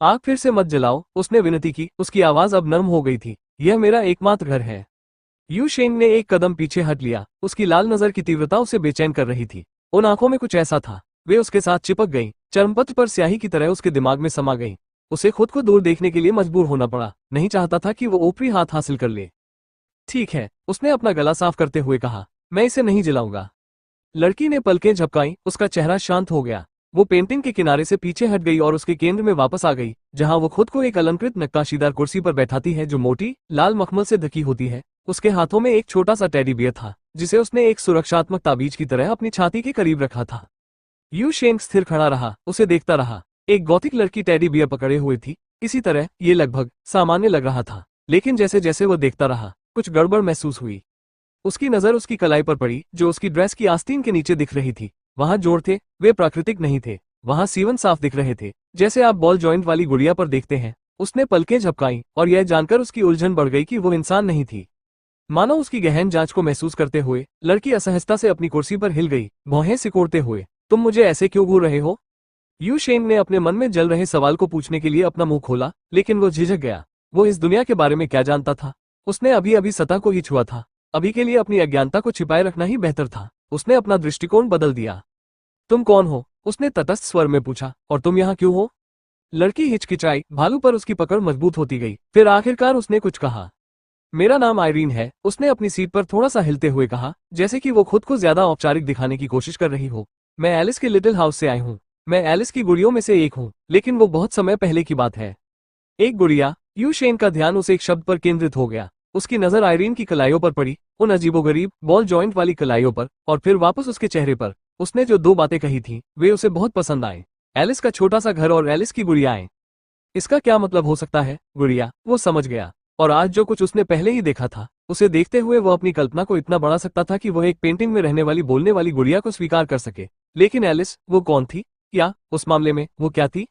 आग फिर से मत जलाओ, उसने विनती की। उसकी आवाज अब नर्म हो गई थी। यह मेरा एकमात्र घर है। यू शेंग ने एक कदम पीछे हट लिया। उसकी लाल नजर की तीव्रता उसे बेचैन कर रही थी। उन आंखों में कुछ ऐसा था, वे उसके साथ चिपक गईं, चर्मपत्र पर स्याही की तरह उसके दिमाग में समा गईं। उसे खुद को दूर देखने के लिए मजबूर होना पड़ा। नहीं चाहता था कि वो ऊपरी हाथ हासिल कर ले। ठीक है, उसने अपना गला साफ करते हुए कहा, मैं इसे नहीं जलाऊंगा। लड़की ने पलकें झपकाईं, उसका चेहरा शांत हो गया। वो पेंटिंग के किनारे से पीछे हट गई और उसके केंद्र में वापस आ गई, जहां वो खुद को एक अलंकृत नक्काशीदार कुर्सी पर बैठाती है जो मोटी लाल मखमल से ढकी होती है। उसके हाथों में एक छोटा सा टेडी बियर था, जिसे उसने एक सुरक्षात्मक ताबीज की तरह अपनी छाती के करीब रखा था। यू शेंग स्थिर खड़ा रहा, उसे देखता रहा। एक गॉथिक लड़की टेडी बियर पकड़े हुए थी। इसी तरह ये लगभग सामान्य लग रहा था, लेकिन जैसे जैसे वह देखता रहा, कुछ गड़बड़ महसूस हुई। उसकी नजर उसकी कलाई पर पड़ी, जो उसकी ड्रेस की आस्तीन के नीचे दिख रही थी। वहां जोड़ थे, वे प्राकृतिक नहीं थे। वहां सीवन साफ दिख रहे थे, जैसे आप बॉल जॉइंट वाली गुड़िया पर देखते हैं। उसने पलकें झपकाई और यह जानकर उसकी उलझन बढ़ गई कि वो इंसान नहीं थी। मानो उसकी गहन जांच को महसूस करते हुए लड़की असहजता से अपनी कुर्सी पर हिल गई, भौहें सिकोड़ते हुए। तुम मुझे ऐसे क्यों घूर रहे हो? यू शेंग ने अपने मन में जल रहे सवाल को पूछने के लिए अपना मुंह खोला, लेकिन वो झिझक गया। वो इस दुनिया के बारे में क्या जानता था? उसने अभी अभी सतह को ही छुआ था। अभी के लिए अपनी अज्ञानता को छिपाए रखना ही बेहतर था। उसने अपना दृष्टिकोण बदल दिया। तुम कौन हो? उसने तटस्थ स्वर में पूछा, और तुम यहाँ क्यों हो? लड़की हिचकिचाई, भालू पर उसकी पकड़ मजबूत होती गई। फिर आखिरकार उसने कुछ कहा। मेरा नाम आयरीन है, उसने अपनी सीट पर थोड़ा सा हिलते हुए कहा, जैसे कि वो खुद को ज्यादा औपचारिक दिखाने की कोशिश कर रही हो। मैं एलिस के लिटिल हाउस से आई हूँ। मैं एलिस की गुड़ियों में से एक हूँ, लेकिन वो बहुत समय पहले की बात है। एक गुड़िया। यू शेन का ध्यान उस एक शब्द पर केंद्रित हो गया। उसकी नजर आयरीन की कलाइयों पर पड़ी, उन अजीबोगरीब बॉल जॉइंट वाली कलाइयों पर, और फिर वापस उसके चेहरे पर। उसने जो दो बातें कही थी वे उसे बहुत पसंद आए। एलिस का छोटा सा घर और एलिस की गुड़ियाएं। इसका क्या मतलब हो सकता है? गुड़िया, वो समझ गया। और आज जो कुछ उसने पहले ही देखा था, उसे देखते हुए वो अपनी कल्पना को इतना बढ़ा सकता था कि वह एक पेंटिंग में रहने वाली बोलने वाली गुड़िया को स्वीकार कर सके। लेकिन एलिस, वो कौन थी? या उस मामले में वो क्या थी?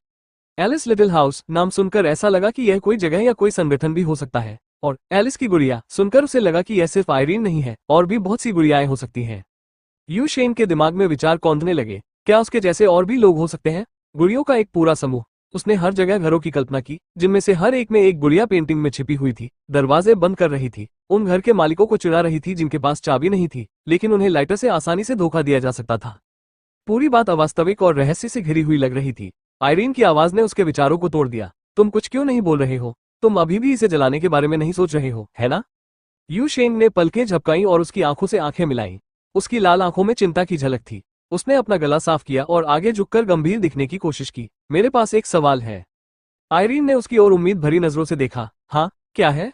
एलिस लिटिल हाउस नाम सुनकर ऐसा लगा कि यह कोई जगह या कोई संगठन भी हो सकता है, और एलिस की गुड़िया सुनकर उसे लगा कि यह सिर्फ आयरीन नहीं है, और भी बहुत सी गुड़ियाएं हो सकती हैं। यू शेन के दिमाग में विचार कौंधने लगे। क्या उसके जैसे और भी लोग हो सकते हैं? गुड़ियों का एक पूरा समूह। उसने हर जगह घरों की कल्पना की, जिनमें से हर एक में एक गुड़िया पेंटिंग में छिपी हुई थी, दरवाजे बंद कर रही थी, उन घर के मालिकों को चिढ़ा रही थी जिनके पास चाबी नहीं थी, लेकिन उन्हें लाइटर से आसानी से धोखा दिया जा सकता था। पूरी बात अवास्तविक और रहस्य से घिरी हुई लग रही थी। आयरीन की आवाज ने उसके विचारों को तोड़ दिया। तुम कुछ क्यों नहीं बोल रहे हो? तुम अभी भी इसे जलाने के बारे में नहीं सोच रहे हो, है ना? यू शेंग ने पलकें झपकाई और उसकी आंखों से आंखें मिलाई। उसकी लाल आंखों में चिंता की झलक थी। उसने अपना गला साफ किया और आगे झुककर गंभीर दिखने की कोशिश की। मेरे पास एक सवाल है। आयरीन ने उसकी ओर उम्मीद भरी नजरों से देखा। हाँ, क्या है?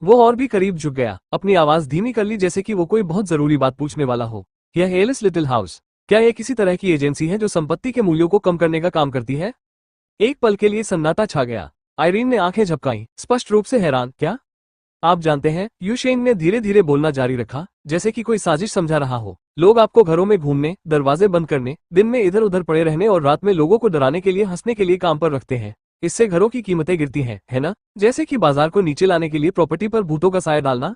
वो और भी करीब झुक गया, अपनी आवाज धीमी कर ली जैसे कि वो कोई बहुत जरूरी बात पूछने वाला हो। यह एलिस लिटिल हाउस, क्या यह किसी तरह की एजेंसी है जो संपत्ति के मूल्यों को कम करने का काम करती है? एक पल के लिए सन्नाटा छा गया। आयरीन ने आंखें झपकाई, स्पष्ट रूप से हैरान। क्या आप जानते हैं? यू शेंग ने धीरे धीरे बोलना जारी रखा, जैसे कि कोई साजिश समझा रहा हो। लोग आपको घरों में घूमने, दरवाजे बंद करने, दिन में इधर उधर पड़े रहने और रात में लोगों को डराने के लिए, हंसने के लिए काम पर रखते हैं। इससे घरों की कीमतें गिरती हैं, है ना? जैसे कि बाजार को नीचे लाने के लिए प्रॉपर्टी पर भूतों का साया डालना।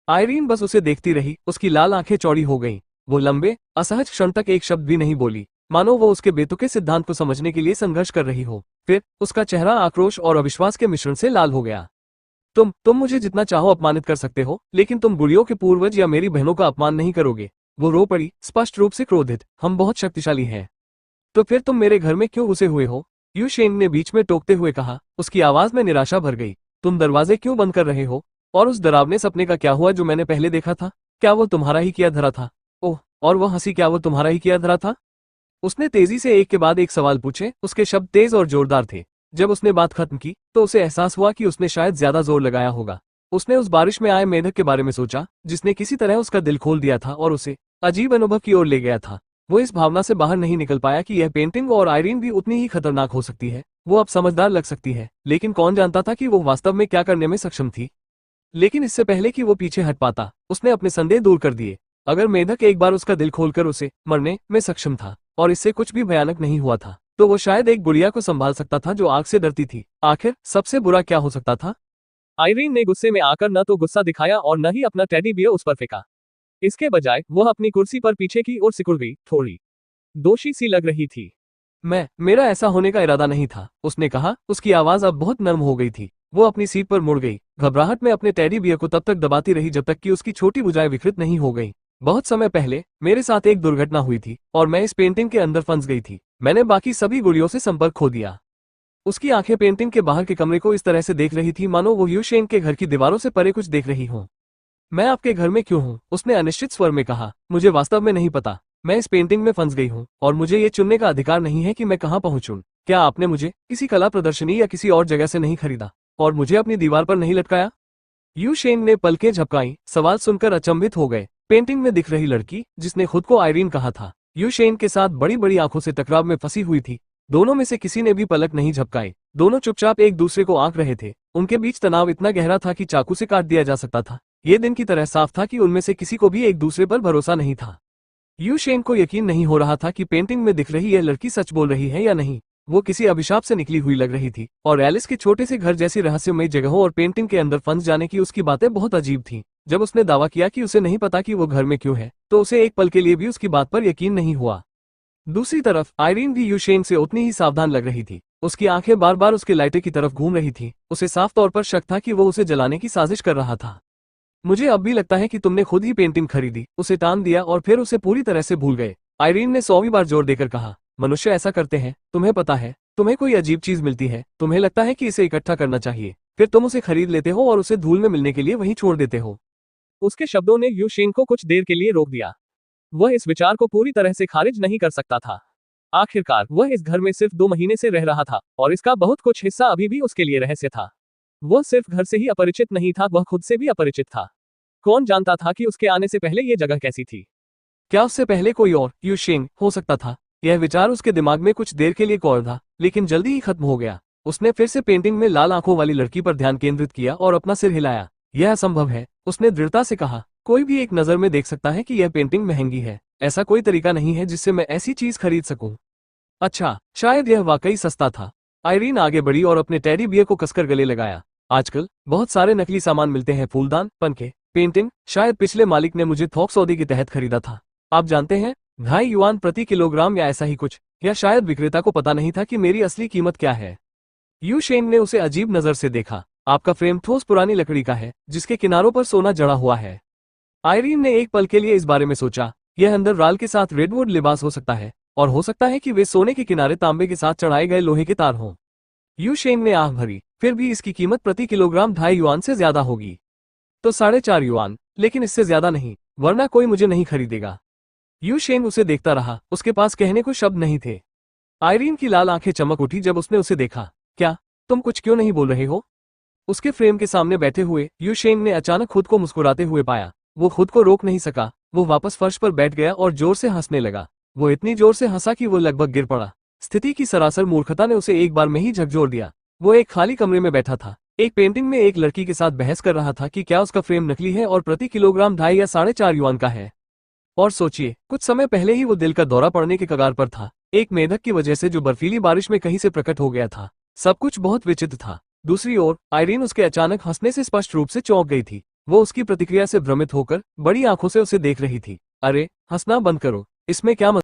आयरीन बस उसे देखती रही, उसकी लाल आंखें चौड़ी हो गईं। वो लंबे असहज क्षण तक एक शब्द भी नहीं बोली, मानो वो उसके बेतुके सिद्धांत को समझने के लिए संघर्ष कर रही हो। फिर उसका चेहरा आक्रोश और अविश्वास के मिश्रण से लाल हो गया। तुम मुझे जितना चाहो अपमानित कर सकते हो, लेकिन तुम गुड़ियों के पूर्वज या मेरी बहनों का अपमान नहीं करोगे। वो रो पड़ी, स्पष्ट रूप से क्रोधित। हम बहुत शक्तिशाली हैं। तो फिर तुम मेरे घर में क्यों घुसे हुए हो? यू शेंग ने बीच में टोकते हुए कहा। उसकी आवाज में निराशा भर गई। तुम दरवाजे क्यों बंद कर रहे हो? और उस डरावने सपने का क्या हुआ जो मैंने पहले देखा था? क्या वो तुम्हारा ही किया धरा था? ओह, और वो हंसी, क्या वो तुम्हारा ही किया धरा था? उसने तेजी से एक के बाद एक सवाल पूछे। उसके शब्द तेज और जोरदार थे। जब उसने बात खत्म की तो उसे एहसास हुआ कि उसने शायद ज्यादा जोर लगाया होगा। उसने उस बारिश में आए मेढक के बारे में सोचा, जिसने किसी तरह उसका दिल खोल दिया था और उसे अजीब अनुभव की ओर ले गया था। वो इस भावना से बाहर नहीं निकल पाया कि यह पेंटिंग और आयरीन भी उतनी ही खतरनाक हो सकती है। वो अब समझदार लग सकती है, लेकिन कौन जानता था कि वो वास्तव में क्या करने में सक्षम थी। लेकिन इससे पहले कि वो पीछे हट पाता, उसने अपने संदेह दूर कर दिए। अगर मेढक एक बार उसका दिल खोलकर उसे मरने में सक्षम था, और इससे कुछ भी भयानक नहीं हुआ था, तो वो शायद एक गुड़िया को संभाल सकता था जो आग से डरती थी। आखिर सबसे बुरा क्या हो सकता था? आयरीन ने गुस्से में आकर न तो गुस्सा दिखाया और न ही अपना टेडी बियर उस पर फेंका। इसके बजाय वह अपनी कुर्सी पर पीछे की ओर सिकुड़ गई, थोड़ी दोषी सी लग रही थी। मेरा ऐसा होने का इरादा नहीं था, उसने कहा। उसकी आवाज अब बहुत नर्म हो गई थी। वो अपनी सीट पर मुड़ गई, घबराहट में अपने टेडी बियर को तब तक दबाती रही जब तक कि उसकी छोटी भुजाएं विकृत नहीं हो गई। बहुत समय पहले मेरे साथ एक दुर्घटना हुई थी और मैं इस पेंटिंग के अंदर फंस गई थी। मैंने बाकी सभी गुड़ियों से संपर्क खो दिया। उसकी आंखें पेंटिंग के बाहर के कमरे को इस तरह से देख रही थी मानो वो यू शेंग के घर की दीवारों से परे कुछ देख रही हो। मैं आपके घर में क्यों हूँ? उसने अनिश्चित स्वर में कहा। मुझे वास्तव में नहीं पता। मैं इस पेंटिंग में फंस गई हूँ और मुझे ये चुनने का अधिकार नहीं है कि मैं कहाँ पहुंचूं। क्या आपने मुझे किसी कला प्रदर्शनी या किसी और जगह से नहीं खरीदा और मुझे अपनी दीवार पर नहीं लटकाया? यू शेंग ने पलकें झपकाई। सवाल सुनकर अचंभित हो गए। पेंटिंग में दिख रही लड़की जिसने खुद को आयरीन कहा था, यू शेंग के साथ बड़ी बड़ी आंखों से टकराव में फंसी हुई थी। दोनों में से किसी ने भी पलक नहीं झपकाई। दोनों चुपचाप एक दूसरे को आंक रहे थे। उनके बीच तनाव इतना गहरा था कि चाकू से काट दिया जा सकता था। ये दिन की तरह साफ था कि उनमें से किसी को भी एक दूसरे पर भरोसा नहीं था। यू शेंग को यकीन नहीं हो रहा था कि पेंटिंग में दिख रही यह लड़की सच बोल रही है या नहीं। वो किसी अभिशाप से निकली हुई लग रही थी और एलिस के छोटे से घर जैसी रहस्यमयी जगहों और पेंटिंग के अंदर फंस जाने की उसकी बातें बहुत अजीब थीं। जब उसने दावा किया कि उसे नहीं पता कि वो घर में क्यों है, तो उसे एक पल के लिए भी उसकी बात पर यकीन नहीं हुआ। दूसरी तरफ आयरीन भी यू शेंग से उतनी ही सावधान लग रही थी। उसकी आंखें बार बार उसके लाइटर की तरफ घूम रही थी। उसे साफ तौर पर शक था कि वो उसे जलाने की साजिश कर रहा था। मुझे अब भी लगता है कि तुमने खुद ही पेंटिंग खरीदी, उसे टान दिया और फिर उसे पूरी तरह से भूल गए। आयरीन ने 100वीं बार जोर देकर कहा, मनुष्य ऐसा करते हैं, तुम्हें पता है। तुम्हें कोई अजीब चीज मिलती है, तुम्हें लगता है कि इसे इकट्ठा करना चाहिए, फिर तुम उसे खरीद लेते हो और उसे धूल में मिलने के लिए वहीं छोड़ देते हो। उसके शब्दों ने यू शेंग को कुछ देर के लिए रोक दिया। वह इस विचार को पूरी तरह से खारिज नहीं कर सकता था। आखिरकार वह इस घर में सिर्फ 2 महीने से रह रहा था और इसका बहुत कुछ हिस्सा अभी भी उसके लिए रहस्य था। वह सिर्फ घर से ही अपरिचित नहीं था, वह खुद से भी अपरिचित था। कौन जानता था कि उसके आने से पहले ये जगह कैसी थी? क्या उससे पहले कोई और यू शेंग हो सकता था? यह विचार उसके दिमाग में कुछ देर के लिए कौर था, लेकिन जल्दी ही खत्म हो गया। उसने फिर से पेंटिंग में लाल आंखों वाली लड़की पर ध्यान केंद्रित किया और अपना सिर हिलाया। यह असंभव है, उसने दृढ़ता से कहा। कोई भी एक नजर में देख सकता है कि यह पेंटिंग महंगी है। ऐसा कोई तरीका नहीं है जिससे मैं ऐसी चीज खरीद सकूं। अच्छा, शायद यह वाकई सस्ता था। आयरीन आगे बढ़ी और अपने टेडी बियर को कसकर गले लगाया। आजकल बहुत सारे नकली सामान मिलते हैं, फूलदान, पंखे, पेंटिंग। शायद पिछले मालिक ने मुझे थोक सौदे के तहत खरीदा था। आप जानते हैं, 2.5 युआन प्रति किलोग्राम या ऐसा ही कुछ। या शायद विक्रेता को पता नहीं था कि मेरी असली कीमत क्या है। यू शेंग ने उसे अजीब नजर से देखा। आपका फ्रेम ठोस पुरानी लकड़ी का है जिसके किनारों पर सोना जड़ा हुआ है। आयरीन ने एक पल के लिए इस बारे में सोचा। यह अंदर राल के साथ रेडवुड लिबास हो सकता है और हो सकता है कि वे सोने के किनारे तांबे के साथ चढ़ाए गए लोहे के तार हों। यू शेंग ने आह भरी। फिर भी इसकी कीमत प्रति किलोग्राम 2.5 युआन से ज्यादा होगी। तो 4.5 युआन, लेकिन इससे ज्यादा नहीं, वरना कोई मुझे नहीं खरीदेगा। यू शेंग उसे देखता रहा। उसके पास कहने को शब्द नहीं थे। आयरीन की लाल आंखें चमक उठी जब उसने उसे देखा। क्या तुम कुछ क्यों नहीं बोल रहे हो? उसके फ्रेम के सामने बैठे हुए यू शेंग ने अचानक खुद को मुस्कुराते हुए पाया। वो खुद को रोक नहीं सका। वो वापस फर्श पर बैठ गया और जोर से हंसने लगा। वो इतनी जोर से हंसा कि वो लगभग गिर पड़ा। स्थिति की सरासर मूर्खता ने उसे एक बार में ही झकझोर दिया। वो एक खाली कमरे में बैठा था, एक पेंटिंग में एक लड़की के साथ बहस कर रहा था कि क्या उसका फ्रेम नकली है और प्रति किलोग्राम 2.5 या 4.5 युआन का है। और सोचिए, कुछ समय पहले ही वो दिल का दौरा पड़ने के कगार पर था, एक मेढक की वजह से जो बर्फीली बारिश में कहीं से प्रकट हो गया था। सब कुछ बहुत विचित्र था। दूसरी ओर आयरीन उसके अचानक हंसने से स्पष्ट रूप से चौंक गई थी। वो उसकी प्रतिक्रिया से भ्रमित होकर बड़ी आंखों से उसे देख रही थी। अरे, हंसना बंद करो, इसमें क्या